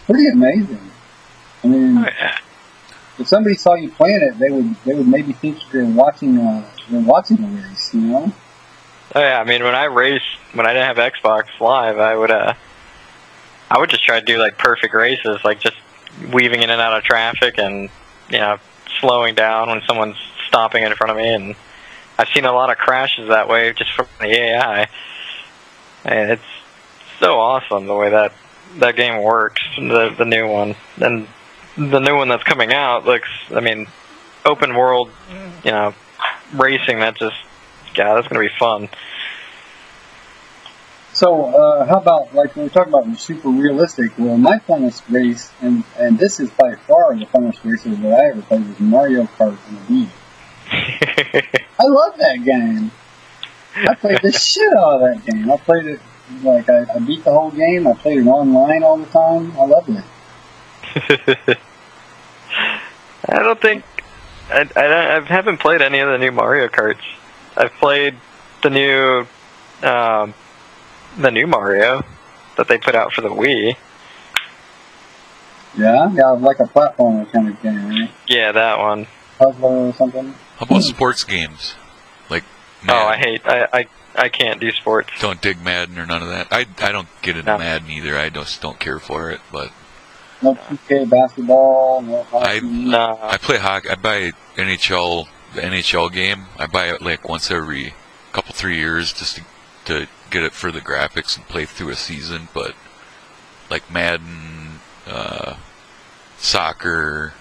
pretty amazing. I mean, if somebody saw you playing it, they would maybe think you're watching a race, you know.
Oh yeah, I mean when I didn't have Xbox Live, I would just try to do like perfect races, like just weaving in and out of traffic and slowing down when someone's stopping in front of me, and I've seen a lot of crashes that way just from the AI. And it's so awesome the way that game works, the new one. And the new one that's coming out looks, I mean, open world, racing, that's going to be fun.
So, how about, like, when we're talking about super realistic, well, my funnest race, and this is by far the funnest race that I ever played, was Mario Kart on the Wii. I love that game. I played the shit out of that game. I played it, like, I beat the whole game. I played it online all the time. I loved it.
I don't think... I haven't played any of the new Mario Karts. I've played the new Mario that they put out for the Wii.
Yeah, like a platformer kind of game, right?
Yeah, that one.
Puzzler or something.
How about sports games? Like Madden?
I can't do sports.
Don't dig Madden or none of that. I don't get into Madden either. I just don't care for it. But
No 2K basketball, no hockey.
I play hockey. I buy the NHL game. I buy it like once every couple 3 years just to get it for the graphics and play through a season. But like Madden, soccer,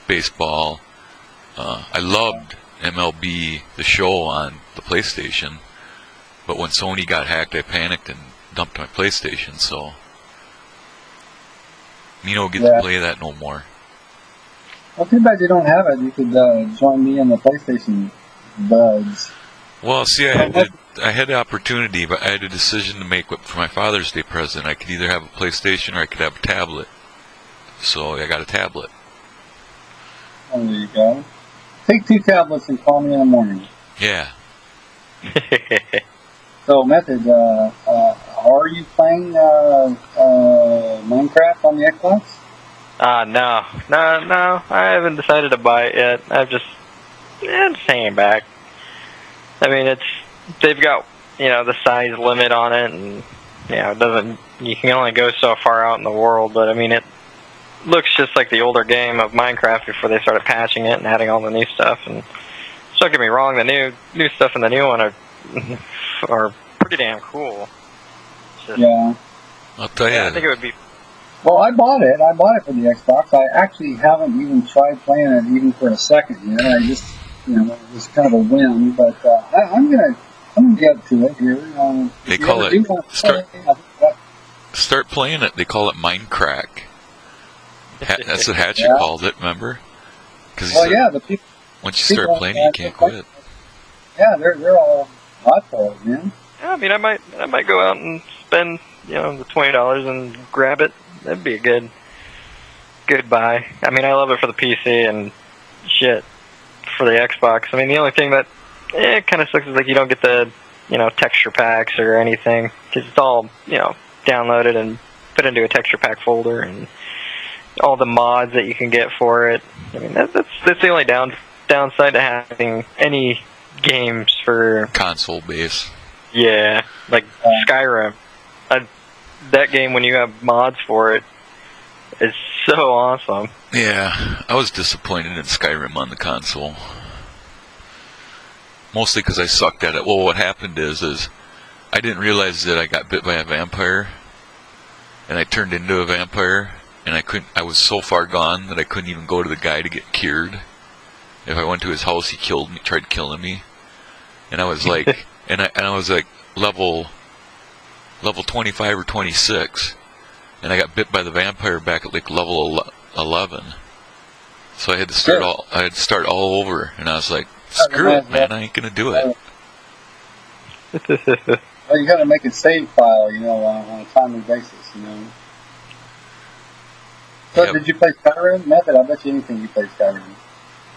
baseball. I loved MLB the show on the PlayStation, but when Sony got hacked, I panicked and dumped my PlayStation. So you don't get to play that no more.
Well, too bad you don't have it. You could join me in the PlayStation buds.
Well, see, I had the opportunity, but I had a decision to make for my Father's Day present. I could either have a PlayStation or I could have a tablet. So I got a tablet.
Oh, there you go. Take 2 tablets and call me in the morning.
Yeah.
So, Method, are you playing Minecraft on the Xbox?
No. I haven't decided to buy it yet. I'm just hanging back. I mean, they've got, the size limit on it, and, you can only go so far out in the world, but I mean, it looks just like the older game of Minecraft before they started patching it and adding all the new stuff. And don't get me wrong, the new stuff in the new one are pretty damn cool.
Yeah.
I'll tell you.
I think it would be.
Well, I bought it. I bought it for the Xbox. I actually haven't even tried playing it even for a second yet. I just, it was kind of a whim. But I'm gonna get to it here.
They call it start playing it. They call it Minecraft. That's what Hatchet called it. Remember?
The people. Once
you start playing it, you can't quit.
Yeah, they're all hot for it, man.
Yeah, I mean, I might go out and spend the $20 and grab it. That'd be a good buy. I mean, I love it for the PC and shit for the Xbox. I mean, the only thing that kind of sucks is like you don't get the texture packs or anything because it's all downloaded and put into a texture pack folder and all the mods that you can get for it. I mean, that's the only downside to having any games for
console base.
Yeah, like Skyrim. That game, when you have mods for it, is so awesome.
Yeah, I was disappointed in Skyrim on the console. Mostly because I sucked at it. Well, what happened is I didn't realize that I got bit by a vampire, and I turned into a vampire, and I was so far gone that I couldn't even go to the guy to get cured. If I went to his house, he tried killing me, and I was like, and I was like level 25 or 26, and I got bit by the vampire back at like level 11. So I had to start all over, and I was like, screw it, man, I ain't gonna do it.
Well, you gotta make a save file, on a timely basis, So Did you play Skyrim? Method, I bet you anything you played Skyrim.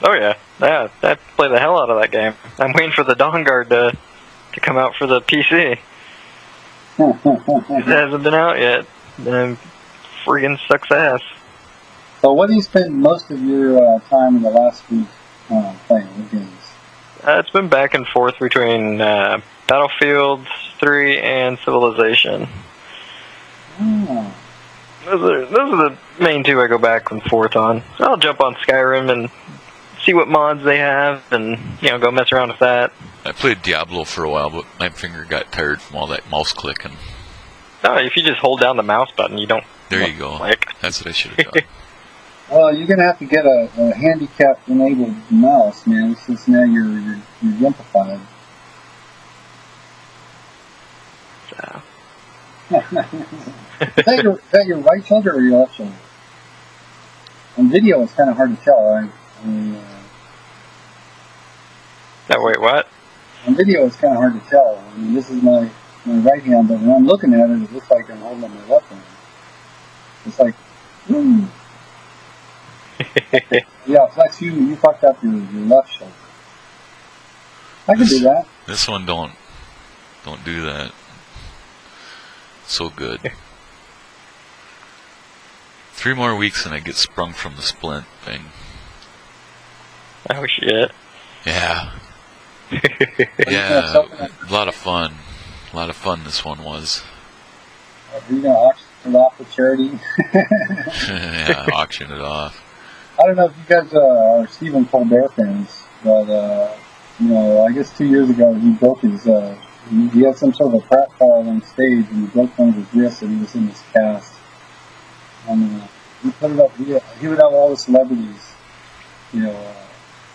Oh yeah, I play the hell out of that game. I'm waiting for the Dawn Guard to come out for the PC. It hasn't been out yet. Friggin' sucks ass.
So what do you spend most of your time in the last week playing? What games?
It's been back and forth between Battlefield 3 and Civilization.
Oh.
Those are the main two I go back and forth on. I'll jump on Skyrim and see what mods they have and, go mess around with that.
I played Diablo for a while, but my finger got tired from all that mouse clicking.
No, if you just hold down the mouse button, you don't...
There you go.
Click.
That's what I should have done.
Well, you're going to have to get a handicap-enabled mouse, man, since now you're gimpified.
So.
Is that your right shoulder or your left shoulder? On video, it's kind of hard to tell.
No, wait, what?
On video, it's kind of hard to tell. I mean, this is my right hand, but when I'm looking at it, it looks like I'm holding up my left hand. It's like, yeah, Flex, you fucked up your left shoulder. I can do that.
This one don't do that. So good. 3 more weeks and I get sprung from the splint thing.
Oh shit.
Yeah. Yeah, a lot of fun. A lot of fun this one was.
Are you going to it off for charity.
Yeah, auction it off.
I don't know if you guys are Stephen Colbert fans, but you know, I guess 2 years ago he broke his. He had some sort of a prat fall on stage, and he broke one of his wrists, and he was in his cast. And he put it up. He would have all the celebrities, you know,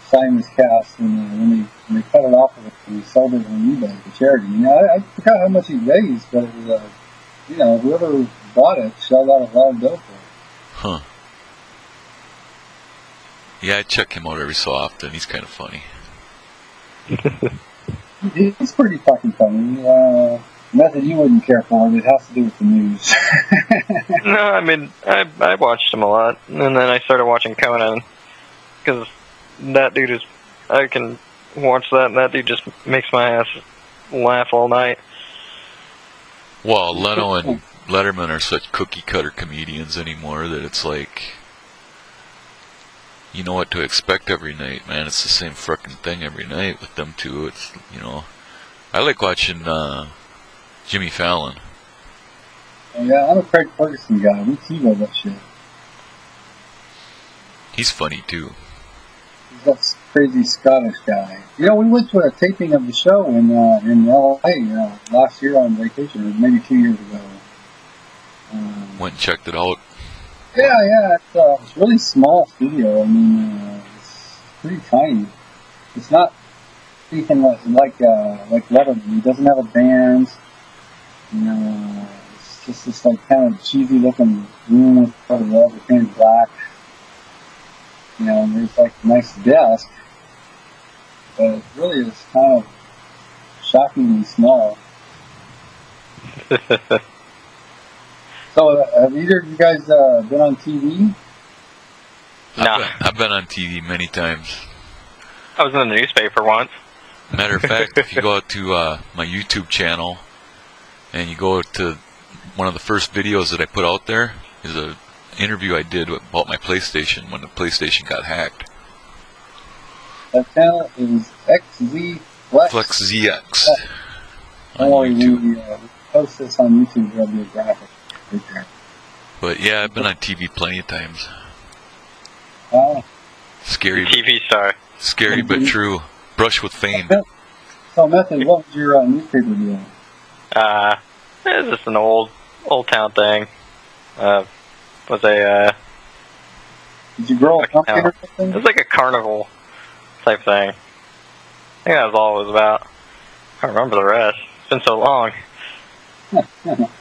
sign his cast, and when they cut it off of it, he sold it on eBay for charity. You know, I forgot how much he raised, but it was, you know, whoever bought it shelled out a lot of dough for it.
Huh. Yeah, I check him out every so often. He's kind of funny.
He's pretty fucking funny. Nothing you wouldn't care for. It has to do with the news.
No, I mean, I watched him a lot, and then I started watching Conan, because that dude is, I can watch that, and that dude just makes my ass laugh all night.
Well, Leno and Letterman are such cookie-cutter comedians anymore that it's like, you know what to expect every night, man. It's the same frickin' thing every night with them two. It's, you know, I like watching Jimmy Fallon.
Yeah, I'm a Craig Ferguson guy. We TiVo that shit.
He's funny too.
He's that crazy Scottish guy. You know, we went to a taping of the show in L.A. Last year on vacation, or maybe 2 years ago.
Went and checked it out.
Yeah, it's a really small studio. I mean, it's pretty tiny. It's not anything like Letterman. He doesn't have a band. You know, it's just this like kind of cheesy looking room with part of the painted black. You know, and there's like a nice desk, but it really is kind of shockingly small. So, have either of you guys been on TV?
No.
I've been on TV many times.
I was in the newspaper once.
Matter of fact, if you go out to my YouTube channel and you go to one of the first videos that I put out there is an interview I did about my PlayStation when the PlayStation got hacked.
That channel is XZ Flex.
FlexZX.
On YouTube. We post this on YouTube. There'll be a graphic right there.
But yeah, I've been on TV plenty of times. Scary,
TV star.
scary but true. Brush with fame.
So, Method, what was your newspaper deal?
It's just an old town thing.
Did you grow a pumpkin or
It
something?
was like a carnival type thing. I think that was all it was about. I don't remember the rest. It's been so long. I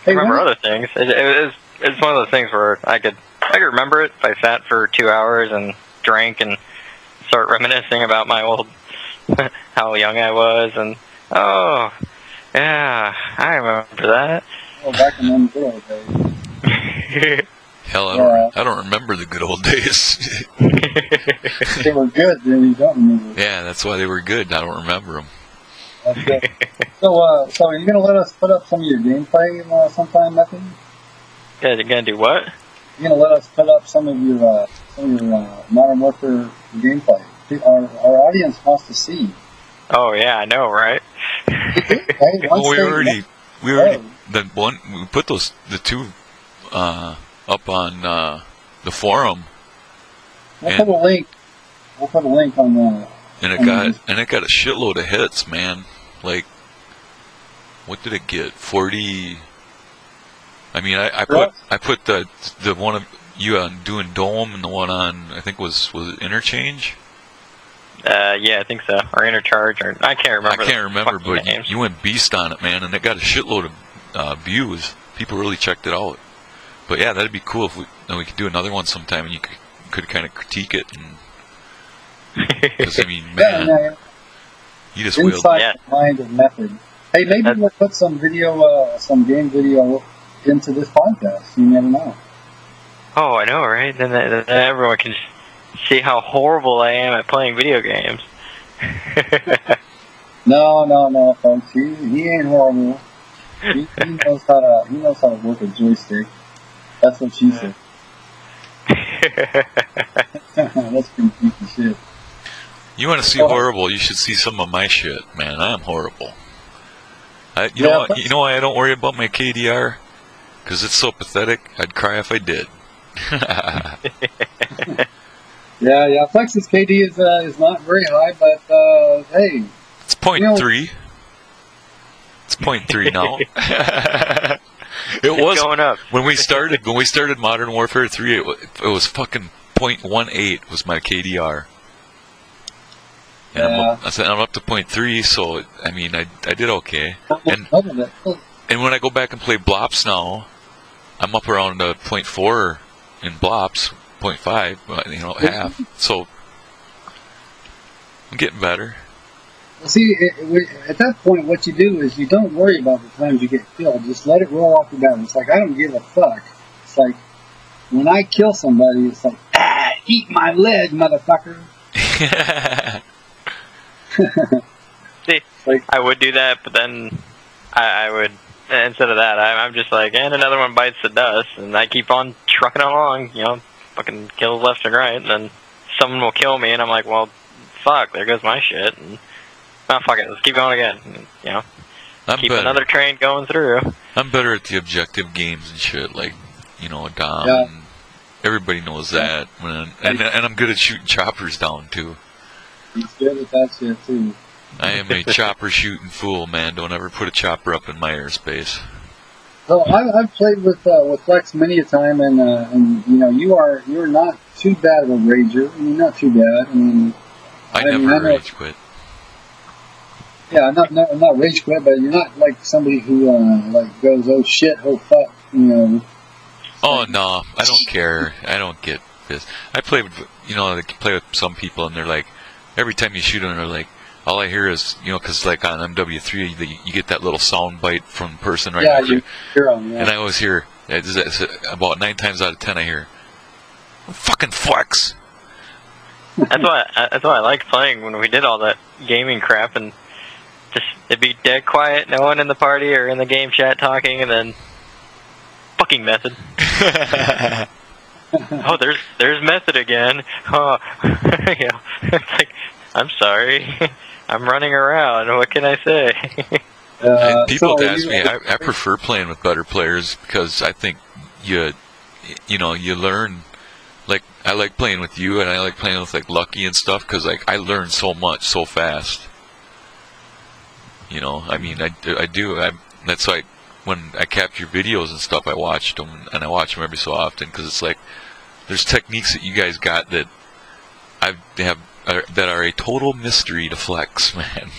Hey,
remember
when-
other things. It's one of those things where I could remember it if I sat for 2 hours and drank and start reminiscing about my old how young I was, and oh yeah, I remember that.
Oh, back in them good old days.
Hell, I don't remember the good old days.
They were good, then you don't remember.
Yeah, that's why they were good. I don't remember them.
That's good. So are you gonna let us put up some of your gameplay sometime, Method?
Yeah, you're gonna do what?
You're gonna let us put up some of your Modern Warfare gameplay. Our audience wants to see.
Oh yeah, I know, right?
Hey,
Well, we already the one we put the two up on the forum.
We'll put a link. We'll put a link on the.
And it got a shitload of hits, man. Like, what did it get? 40. I mean, I put the one of you on doing Dome and the one on I think was it Interchange.
Yeah, I think so. Or Intercharge, or I can't remember.
I can't remember, but
names.
you went beast on it, man, and it got a shitload of views. People really checked it out. But yeah, that'd be cool if we could do another one sometime, and you could kind of critique it. Because I mean, man,
Yeah.
you just will.
Inside the mind of Method. Hey, maybe we'll put some video, some game video into this podcast. You never know.
Oh, I know, right? Then everyone can see how horrible I am at playing video games.
No, folks. He ain't horrible. He knows how to work a joystick. That's what she said. That's pretty freaky shit.
You want to see horrible? You should see some of my shit, man. I'm horrible. You know why I don't worry about my KDR? Because it's so pathetic, I'd cry if I did.
Yeah. Flex's KD is not very high, but hey.
It's 0.3. It's 0.3 now. It was
going up.
when we started Modern Warfare 3. It was fucking 0.18 was my KDR. And I'm up to 0.3, so I mean I did okay. And when I go back and play Blops now, I'm up around 0.4 in Blops, 0.5, half. So I'm getting better.
See, at that point, what you do is you don't worry about the times you get killed. Just let it roll off the bat. It's like, I don't give a fuck. It's like, when I kill somebody, it's like, eat my leg, motherfucker.
See,
like,
I would do that, but then I would, instead of that, I'm just like, and another one bites the dust, and I keep on trucking along, fucking kills left and right, and then someone will kill me, and I'm like, well, fuck, there goes my shit, and oh, fuck it, let's keep going again. Keep another train going through.
I'm better at the objective games and shit, like, Dom.
Yeah.
And everybody knows that. And I'm good at shooting choppers down, too.
He's good at that shit, too.
I am a chopper shooting fool, man. Don't ever put a chopper up in my airspace.
So I've played with Flex many a time, and you're not too bad of a rager. I mean, not too bad. I
never rage quit.
Yeah, not rage quit, but you're not like somebody who goes, oh shit, oh fuck,
Oh no, I don't care. I don't get this. I play with play with some people, and they're like, every time you shoot them, they're like, all I hear is because like on MW3 you get that little sound bite from the person right next to you. And I always hear about 9 times out of 10 I hear, fucking Flex.
That's why I like playing when we did all that gaming crap, and just it'd be dead quiet, no one in the party or in the game chat talking, and then fucking Method. Oh, there's Method again. Oh, it's like, I'm sorry, I'm running around. What can I say?
People ask me. I prefer playing with better players because I think you learn. Like I like playing with you, and I like playing with like Lucky and stuff because like I learn so much so fast. I mean, I do. That's like when I capture videos and stuff. I watch them, and I watch them every so often because it's like there's techniques that you guys got that that are a total mystery to Flex, man.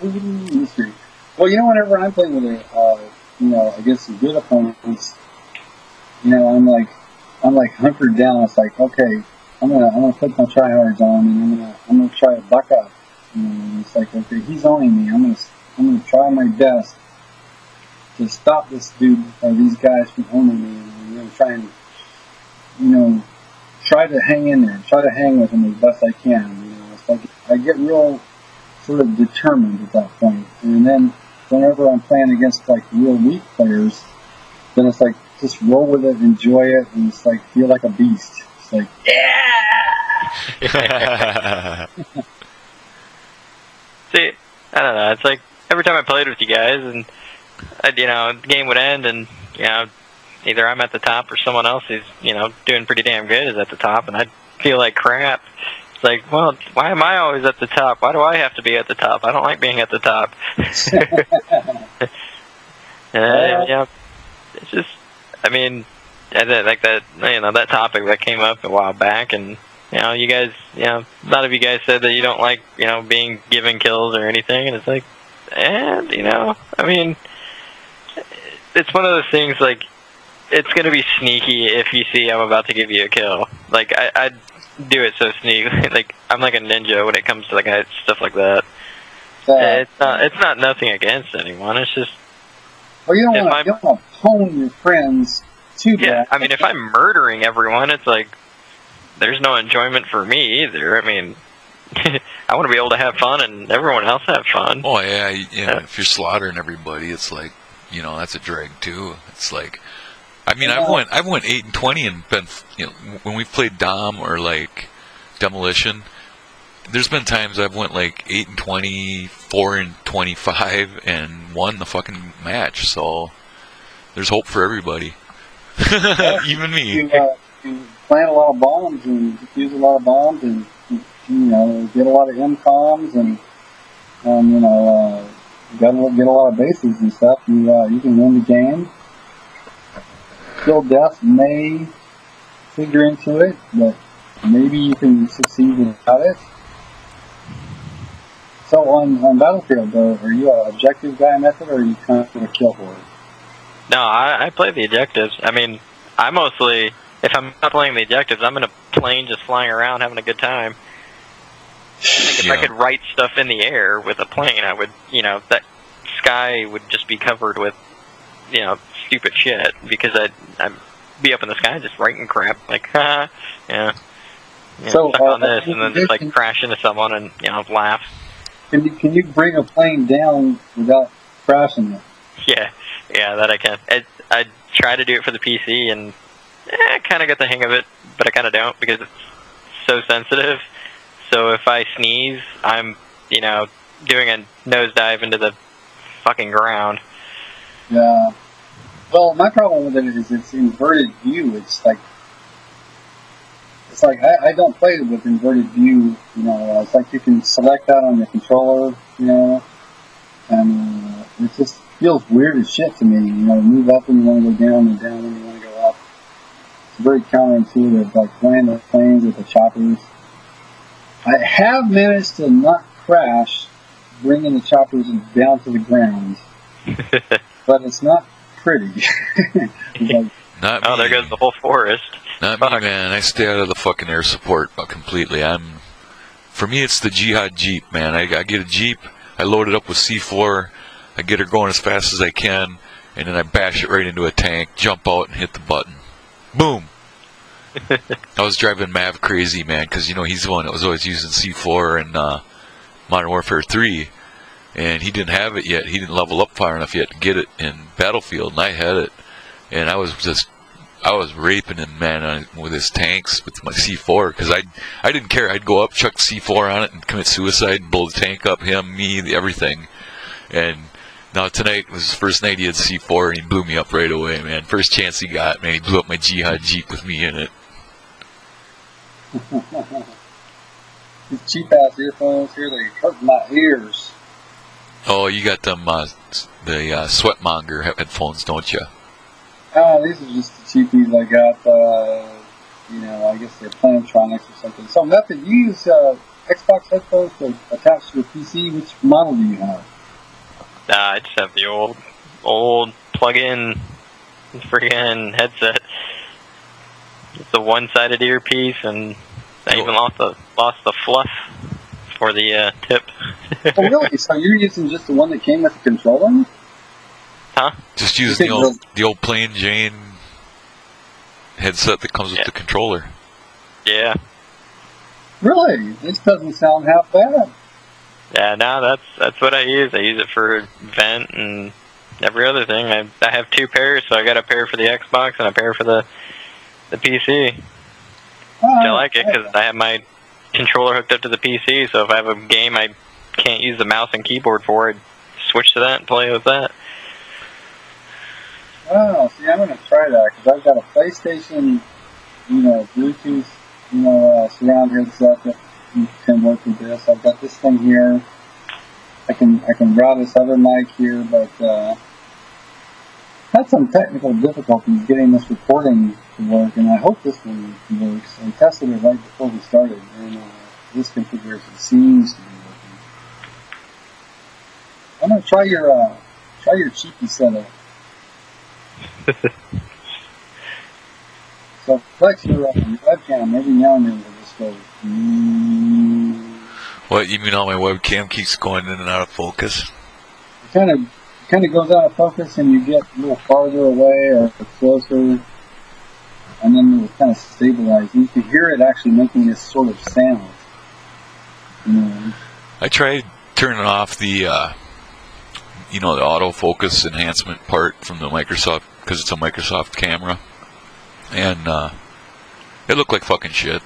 Mystery. Well, whenever I'm playing with against some good opponents, I'm like hunkered down. It's like, okay, I'm gonna put my tryhards on, and I'm gonna try to buck up. It's like, okay, he's owning me. I'm gonna try my best to stop this dude or these guys from owning me, and try and try to hang in there, try to hang with them as best I can. It's like I get real sort of determined at that point, and then whenever I'm playing against like real weak players, then it's like just roll with it, enjoy it, and it's like feel like a beast. It's like, yeah.
See, I don't know. It's like every time I played with you guys, and the game would end, and either I'm at the top or someone else who's doing pretty damn good is at the top, and I'd feel like crap. It's like, well, why am I always at the top? Why do I have to be at the top? I don't like being at the top. It's just, I mean, like that, that topic that came up a while back, and you guys, a lot of you guys said that you don't like, being given kills or anything, and it's like, and I mean, it's one of those things like, it's gonna be sneaky if you see I'm about to give you a kill. Like I do it so sneaky. Like I'm like a ninja when it comes to like stuff like that. It's not nothing against anyone. It's just.
Well, you don't want to hone your friends too bad.
Yeah, I mean, if I'm murdering everyone, it's like there's no enjoyment for me either. I mean, I want to be able to have fun and everyone else have fun.
Oh yeah, if you're slaughtering everybody, it's like that's a drag too. It's like. I mean, I've went 8-20 and been, when we've played Dom or like Demolition, there's been times I've went like 8-20, 4-25, and won the fucking match. So, there's hope for everybody. Even me.
You plant a lot of bombs and use a lot of bombs and, get a lot of MCOMs and get a lot of bases and stuff. You can win the game. Still, death may figure into it, but maybe you can succeed without it. So on Battlefield, though, are you an objective guy method, or are you kind of a kill horde?
No, I play the objectives. I mean, I mostly, if I'm not playing the objectives, I'm in a plane just flying around having a good time. I think if I could write stuff in the air with a plane, I would, that sky would just be covered with, stupid shit, because I'd be up in the sky just writing crap, like, yeah.
So,
stuck on this, and then just, like, crash into someone and, laugh.
Can you bring a plane down without crashing it?
Yeah, that I can. I try to do it for the PC, and I kind of get the hang of it, but I kind of don't, because it's so sensitive. So if I sneeze, I'm, doing a nosedive into the fucking ground.
Yeah. Well, my problem with it is it's inverted view. It's like I don't play it with inverted view. It's like you can select that on your controller, and it just feels weird as shit to me. Move up when you want to go down, and down when you want to go up. It's very counterintuitive, like land the planes with the choppers. I have managed to not crash, bringing the choppers down to the ground, but it's not pretty.
Not me.
There goes the whole forest.
Not me, man. I stay out of the fucking air support completely. For me, it's the Jihad Jeep, man. I get a Jeep, I load it up with C4, I get her going as fast as I can, and then I bash it right into a tank, jump out, and hit the button. Boom! I was driving Mav crazy, man, because, he's the one that was always using C4 in Modern Warfare 3, and he didn't have it yet. He didn't level up far enough yet to get it in Battlefield, and I had it. And I was raping him, man, with his tanks, with my C4, because I didn't care. I'd go up, chuck C4 on it, and commit suicide, and blow the tank up, him, me, everything. And now tonight was his first night he had C4, and he blew me up right away, man. First chance he got, man, he blew up my Jihad Jeep with me in it.
These cheap-ass earphones here, they hurt my ears.
Oh, you got them, the Sweatmonger headphones, don't you?
These are just the cheapies I got, I guess they're Plantronics or something. So, Method, you use Xbox headphones to attach to a PC. Which model do you have?
I just have the old plug-in freaking headset. It's a one-sided earpiece, and I even lost the fluff for the tip.
Oh, really? So you're using just the one that came with the controller?
Huh?
Just use the old plain Jane headset that comes with the controller.
Yeah.
Really? This doesn't sound half bad.
Yeah, no, that's what I use. I use it for vent and every other thing. I have two pairs, so I got a pair for the Xbox and a pair for the PC. I like it because I have my controller hooked up to the PC, so if I have a game I can't use the mouse and keyboard for, I'd switch to that and play with that.
Oh, see, I'm going to try that, because I've got a PlayStation, Bluetooth, surround headset that can work with this. I've got this thing here. I can route this other mic here, but had some technical difficulties getting this recording to work, and I hope this one works. I tested it right before we started, and this configuration seems to be working. I'm going to try your cheapy setup. So flex your webcam every now and then will just go.
What, you mean all my webcam keeps going in and out of focus?
It kind of goes out of focus, and you get a little farther away or closer, and then it will kind of stabilize. You can hear it actually making this sort of sound.
I tried turning off the the autofocus enhancement part from the Microsoft, because it's a Microsoft camera, and it looked like fucking shit.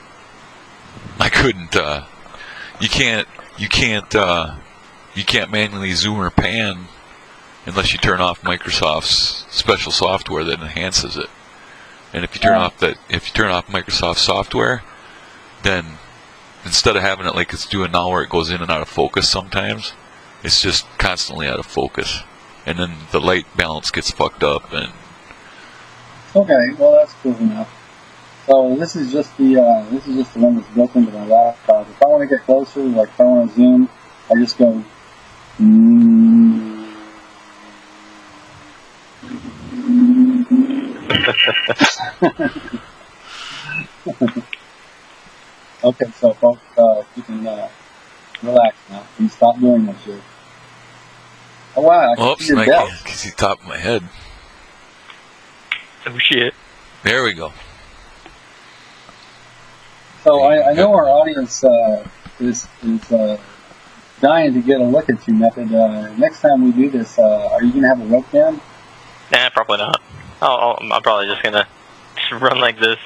I couldn't. You can't manually zoom or pan unless you turn off Microsoft's special software that enhances it. And if you turn off Microsoft software, then instead of having it like it's doing now where it goes in and out of focus sometimes, it's just constantly out of focus. And then the light balance gets fucked up. And
okay, well that's cool enough. So this is just the one that's built into my laptop. If I want to get closer, like if I want to zoom, I just go. Okay, so folks, you can relax now. You stop doing that shit. Oh wow!
Oops, I can't see the top of my head.
Oh shit!
There we go.
So I know our audience is dying to get a look at you, Method. Next time we do this, are you gonna have a webcam?
Nah, probably not. I'm probably just gonna run like this.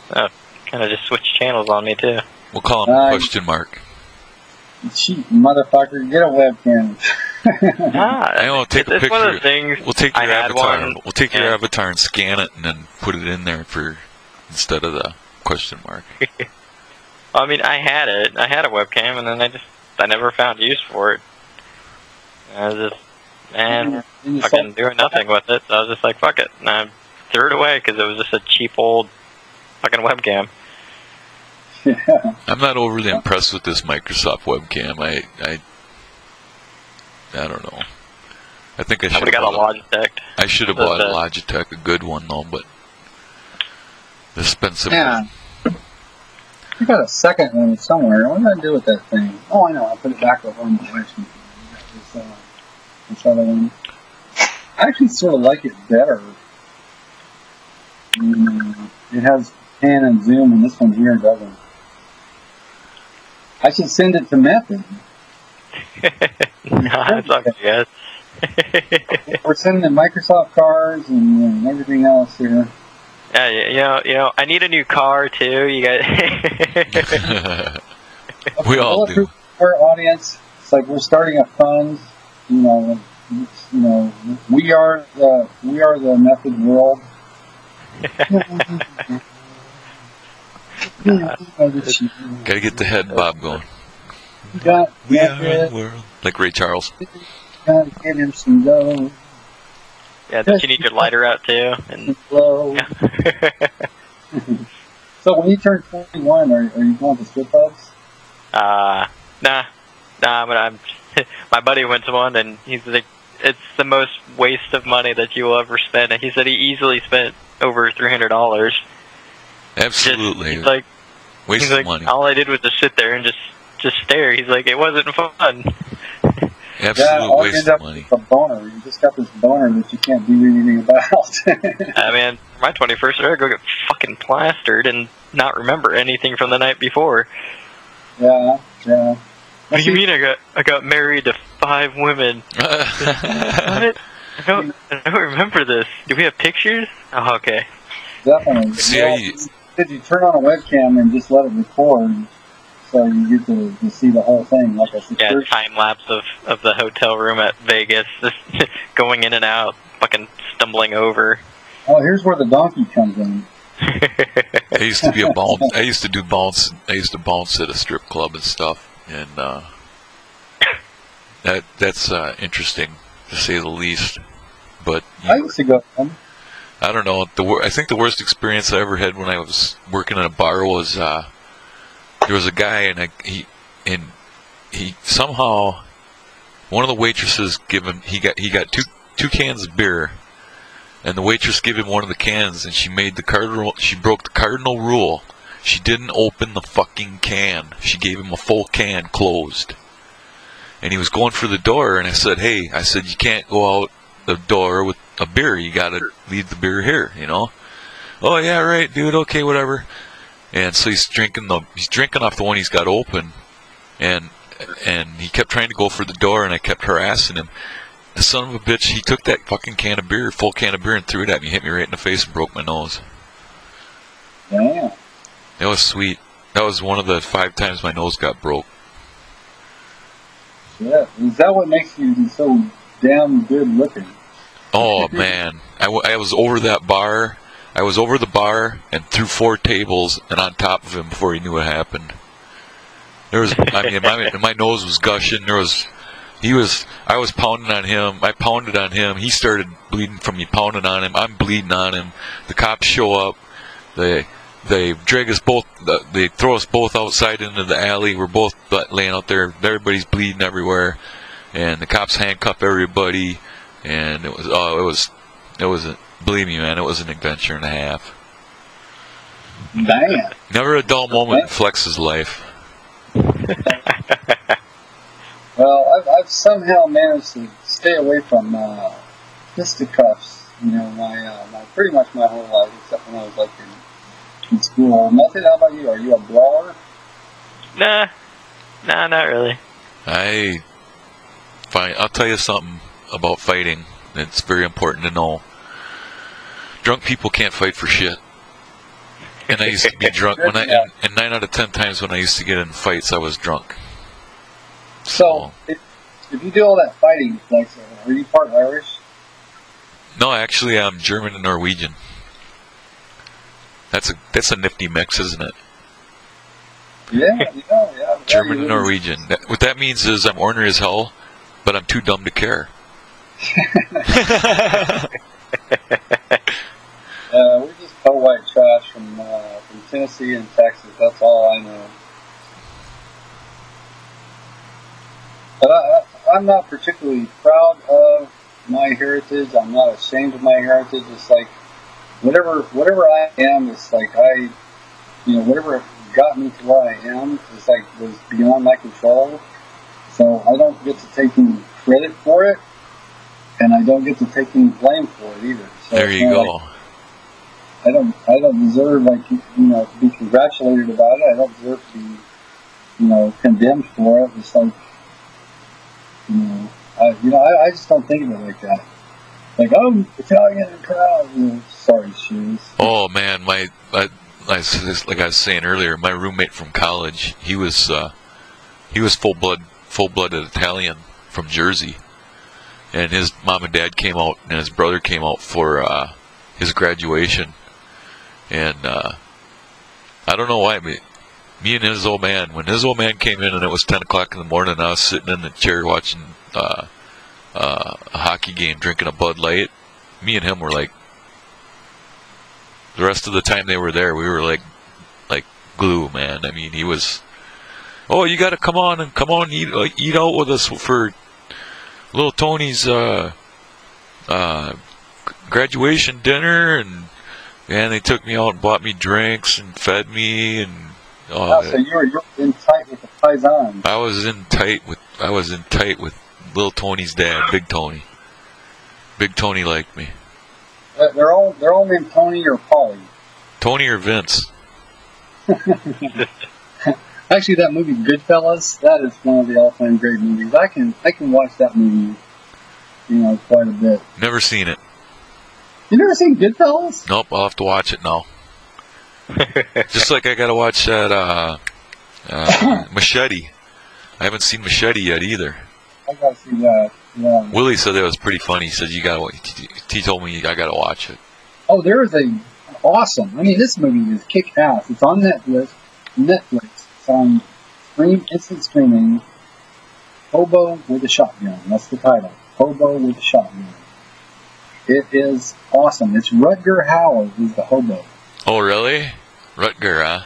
Kind of just switch channels on me too.
We'll call him a question mark.
Cheat, motherfucker! Get a webcam.
I will take a picture.
One of the things
we'll take your avatar. We'll take your
yeah.
avatar and scan it, and then put it in there for instead of the question mark.
I mean, I had it. I had a webcam, and then I never found use for it. I was just, fucking doing nothing with it. So I was just like, fuck it, and I threw it away because it was just a cheap old fucking webcam.
Yeah.
I'm not overly impressed with this Microsoft webcam. I don't know. I think I should have
got a Logitech.
I should have bought a Logitech, a good one though, but the expensive one.
I got a second one somewhere. What did I do with that thing? Oh, I know. I put it back over on my wife's computer. This other one. I actually sort of like it better. It has pan and zoom, and this one here doesn't. I should send it to Method.
Nah, it's okay, guys.
We're sending Microsoft cards and everything else here.
Yeah, you know, I need a new car too. You guys.
We all do.
Our audience, it's like we're starting a fund. You know, we are the Method world.
Gotta get the head bob going.
We
are the world. Like Ray Charles.
Gotta get him some dough.
Yeah, don't you need your lighter out too? And
yeah. So when you turn 41, are you going to strip clubs?
Nah, but I'm. My buddy went to one, and he's like, it's the most waste of money that you will ever spend. And he said he easily spent over $300.
Absolutely.
He's like,
waste of money.
All I did was just sit there and just stare. He's like, it wasn't fun.
Absolute waste of money.
A boner. You just got this boner that you can't do anything about.
I mean, for my 21st, I go get fucking plastered and not remember anything from the night before.
Yeah.
What do you mean I got married to 5 women? What? I don't remember this. Do we have pictures? Oh, okay.
Definitely. Did you turn on a webcam and just let it record, so you get to see the whole thing? Like I said,
yeah, time lapse of the hotel room at Vegas, just going in and out, fucking stumbling over.
Oh, here's where the donkey comes in.
I used to be a bounce. I used to do bounce. I used to bounce at a strip club and stuff, and that's interesting to say the least. But
I used to go.
I don't know. I think the worst experience I ever had when I was working in a bar was there was a guy and he somehow one of the waitresses he got two cans of beer, and the waitress gave him one of the cans, and she broke the cardinal rule. She didn't open the fucking can. She gave him a full can closed, and he was going for the door, and I said, "Hey," I said, "you can't go out the door with a beer. You gotta leave the beer here, you know." "Oh yeah, right, dude. Okay, whatever." And so he's drinking off the one he's got open, and he kept trying to go for the door, and I kept harassing him. The son of a bitch, he took that fucking full can of beer, and threw it at me, hit me right in the face, and broke my nose.
Damn.
That was sweet. That was one of the 5 times my nose got broke.
Yeah. Is that what makes you so damn good looking.
Oh man, I was over that bar. I was over the bar and through 4 tables and on top of him before he knew what happened. There was, I mean, my nose was gushing. I was pounding on him. I pounded on him. He started bleeding from me pounding on him. I'm bleeding on him. The cops show up. They drag us both. They throw us both outside into the alley. We're both laying out there. Everybody's bleeding everywhere, and the cops handcuff everybody. And it was believe me, man, it was an adventure and a half.
Damn.
Never a dull moment in Flex's life.
Well, I've somehow managed to stay away from fisticuffs. You know, my pretty much my whole life, except when I was like in school. Nothing. How about you? Are you a brawler?
Nah, not really.
I'll tell you something about fighting. It's very important to know. Drunk people can't fight for shit. And I used to be drunk and 9 out of 10 times when I used to get in fights, I was drunk.
So if you do all that fighting, like, are you part Irish?
No, actually, I'm German and Norwegian. That's a nifty mix, isn't it?
Yeah.
German and Norwegian. What that means is I'm ornery as hell, but I'm too dumb to care.
We're just white trash from Tennessee and Texas. That's all I know. But I'm not particularly proud of my heritage. I'm not ashamed of my heritage. It's like whatever I am, it's like whatever got me to where I am, it's like was beyond my control. So I don't get to take any credit for it, and I don't get to take any blame for it either. So
there you go.
Like, I don't deserve to be congratulated about it. I don't deserve to be condemned for it. It's like I just don't think of it like that. Like, oh, Italian and proud. Sorry, shoes.
Oh man, like I was saying earlier, my roommate from college, he was full-blooded Italian from Jersey, and his mom and dad came out, and his brother came out for his graduation, and I don't know why, but me and his old man, when his old man came in and it was 10 o'clock in the morning, and I was sitting in the chair watching a hockey game, drinking a Bud Light, me and him were like, the rest of the time they were there, we were like glue, man. I mean, he was, oh, you got to come on, eat out with us for little Tony's graduation dinner, and they took me out and bought me drinks and fed me, and
so you're in tight with the Paisan.
I was in tight with little Tony's dad, Big Tony. Big Tony liked me.
They're all named Tony or Polly.
Tony or Vince.
Actually, that movie Goodfellas, that is one of the all-time great movies. I can watch that movie, quite a bit.
Never seen it.
You never seen Goodfellas?
Nope, I'll have to watch it now. Just like I gotta watch that Machete. I haven't seen Machete yet either.
I gotta see that. Yeah.
Willie said that was pretty funny. He said he told me I gotta watch it.
Oh, there is awesome. I mean, this movie is kick ass. It's on Netflix. It's on instant streaming. Hobo with a Shotgun. That's the title. Hobo with a Shotgun. It is awesome. It's Rutger Hauer who's the hobo.
Oh, really? Rutger, huh?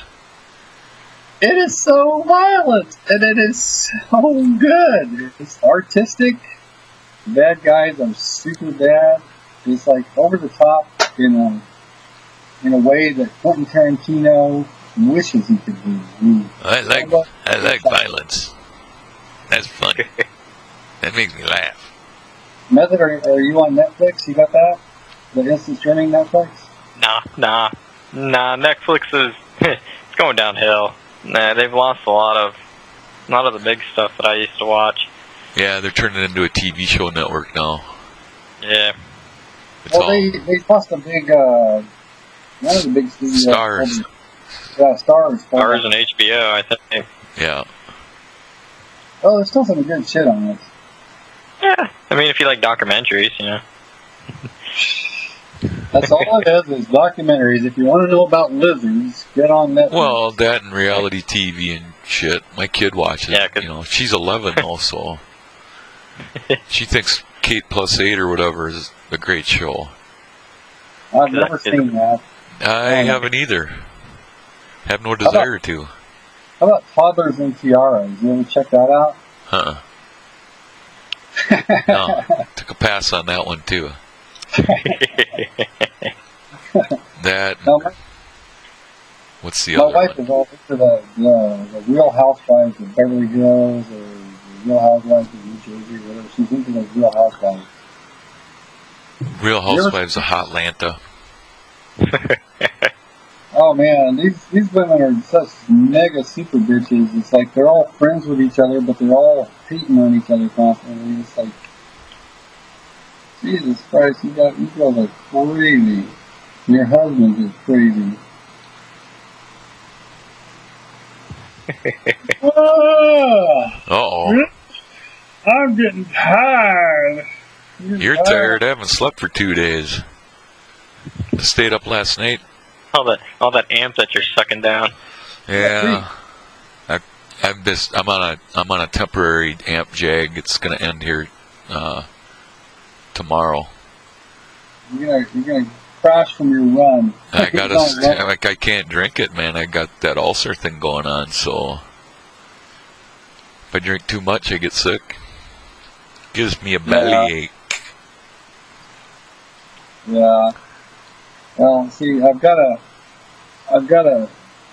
It is so violent, and it is so good. It's artistic. The bad guys are super bad. It's like over the top in a way that Quentin Tarantino wishes he could do.
I like violence. That's funny. That makes me laugh.
Method, are you on Netflix? You got that? The instant streaming Netflix?
Nah. Netflix is it's going downhill. Nah, they've lost a lot of the big stuff that I used to watch.
Yeah, they're turning it into a TV show network now.
Yeah.
They lost a big one of the big studios.
Stars.
Yeah, Stars.
Stars and HBO, I think.
Yeah.
Oh, there's still some good shit on it.
Yeah, I mean, if you like documentaries, you know.
That's all it is documentaries. If you want to know about lizards, get on Netflix.
Well, that and reality TV and shit. My kid watches.
Yeah,
You know, she's 11 also. She thinks Kate Plus 8 or whatever is a great show.
I've never seen that.
I haven't either. Have no desire to.
How about Toddlers and Tiaras? You ever check that out?
No, took a pass on that one too. That. What's the other one?
My wife is all into the Real Housewives of Beverly Hills or the Real Housewives of New Jersey or whatever. She's into those Real Housewives.
Real Housewives of Hotlanta.
Oh man, these women are such mega super bitches. It's like they're all friends with each other, but they're all hating on each other constantly. It's like, Jesus Christ, you girls are crazy. Your husband is crazy.
Uh-oh.
I'm getting tired.
You're tired. I haven't slept for 2 days. I stayed up last night.
All that amp that you're sucking down.
Yeah. I'm on a temporary amp jag. It's gonna end here tomorrow.
You're gonna crash from your run.
I can't drink it, man. I got that ulcer thing going on, so if I drink too much I get sick. Gives me a bellyache.
Yeah. Well, see, I've got to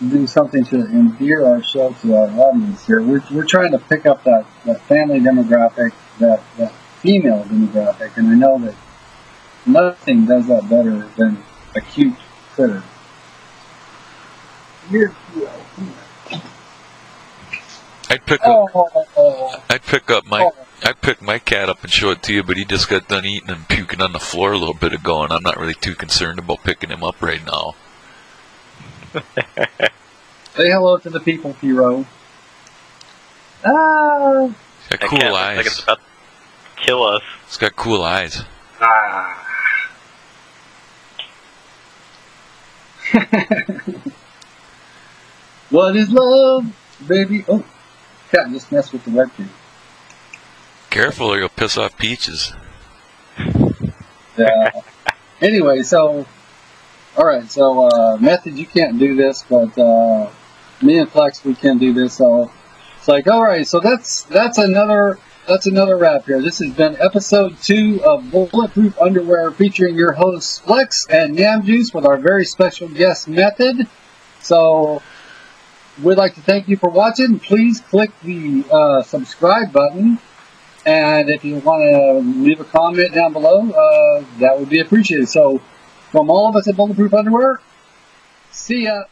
do something to endear our show to our audience here. We're trying to pick up that family demographic, that female demographic, and I know that nothing does that better than a cute critter.
I'd pick my cat up and show it to you, but he just got done eating and puking on the floor a little bit ago, and I'm not really too concerned about picking him up right now.
Say hello to the people, Hero.
It's got cool eyes.
Like it's about to kill us.
It's got cool eyes.
What is love, baby? Oh, cat just messed with the webcam.
Careful or you'll piss off Peaches.
Yeah. Anyway, alright, Method, you can't do this, but me and Flex, we can do this, so it's like, alright, so that's another wrap here. This has been episode 2 of Bulletproof Underwear featuring your hosts Flex and Yam Juice with our very special guest Method. So we'd like to thank you for watching. Please click the subscribe button, and if you want to leave a comment down below, that would be appreciated. So from all of us at Bulletproof Underwear, see ya.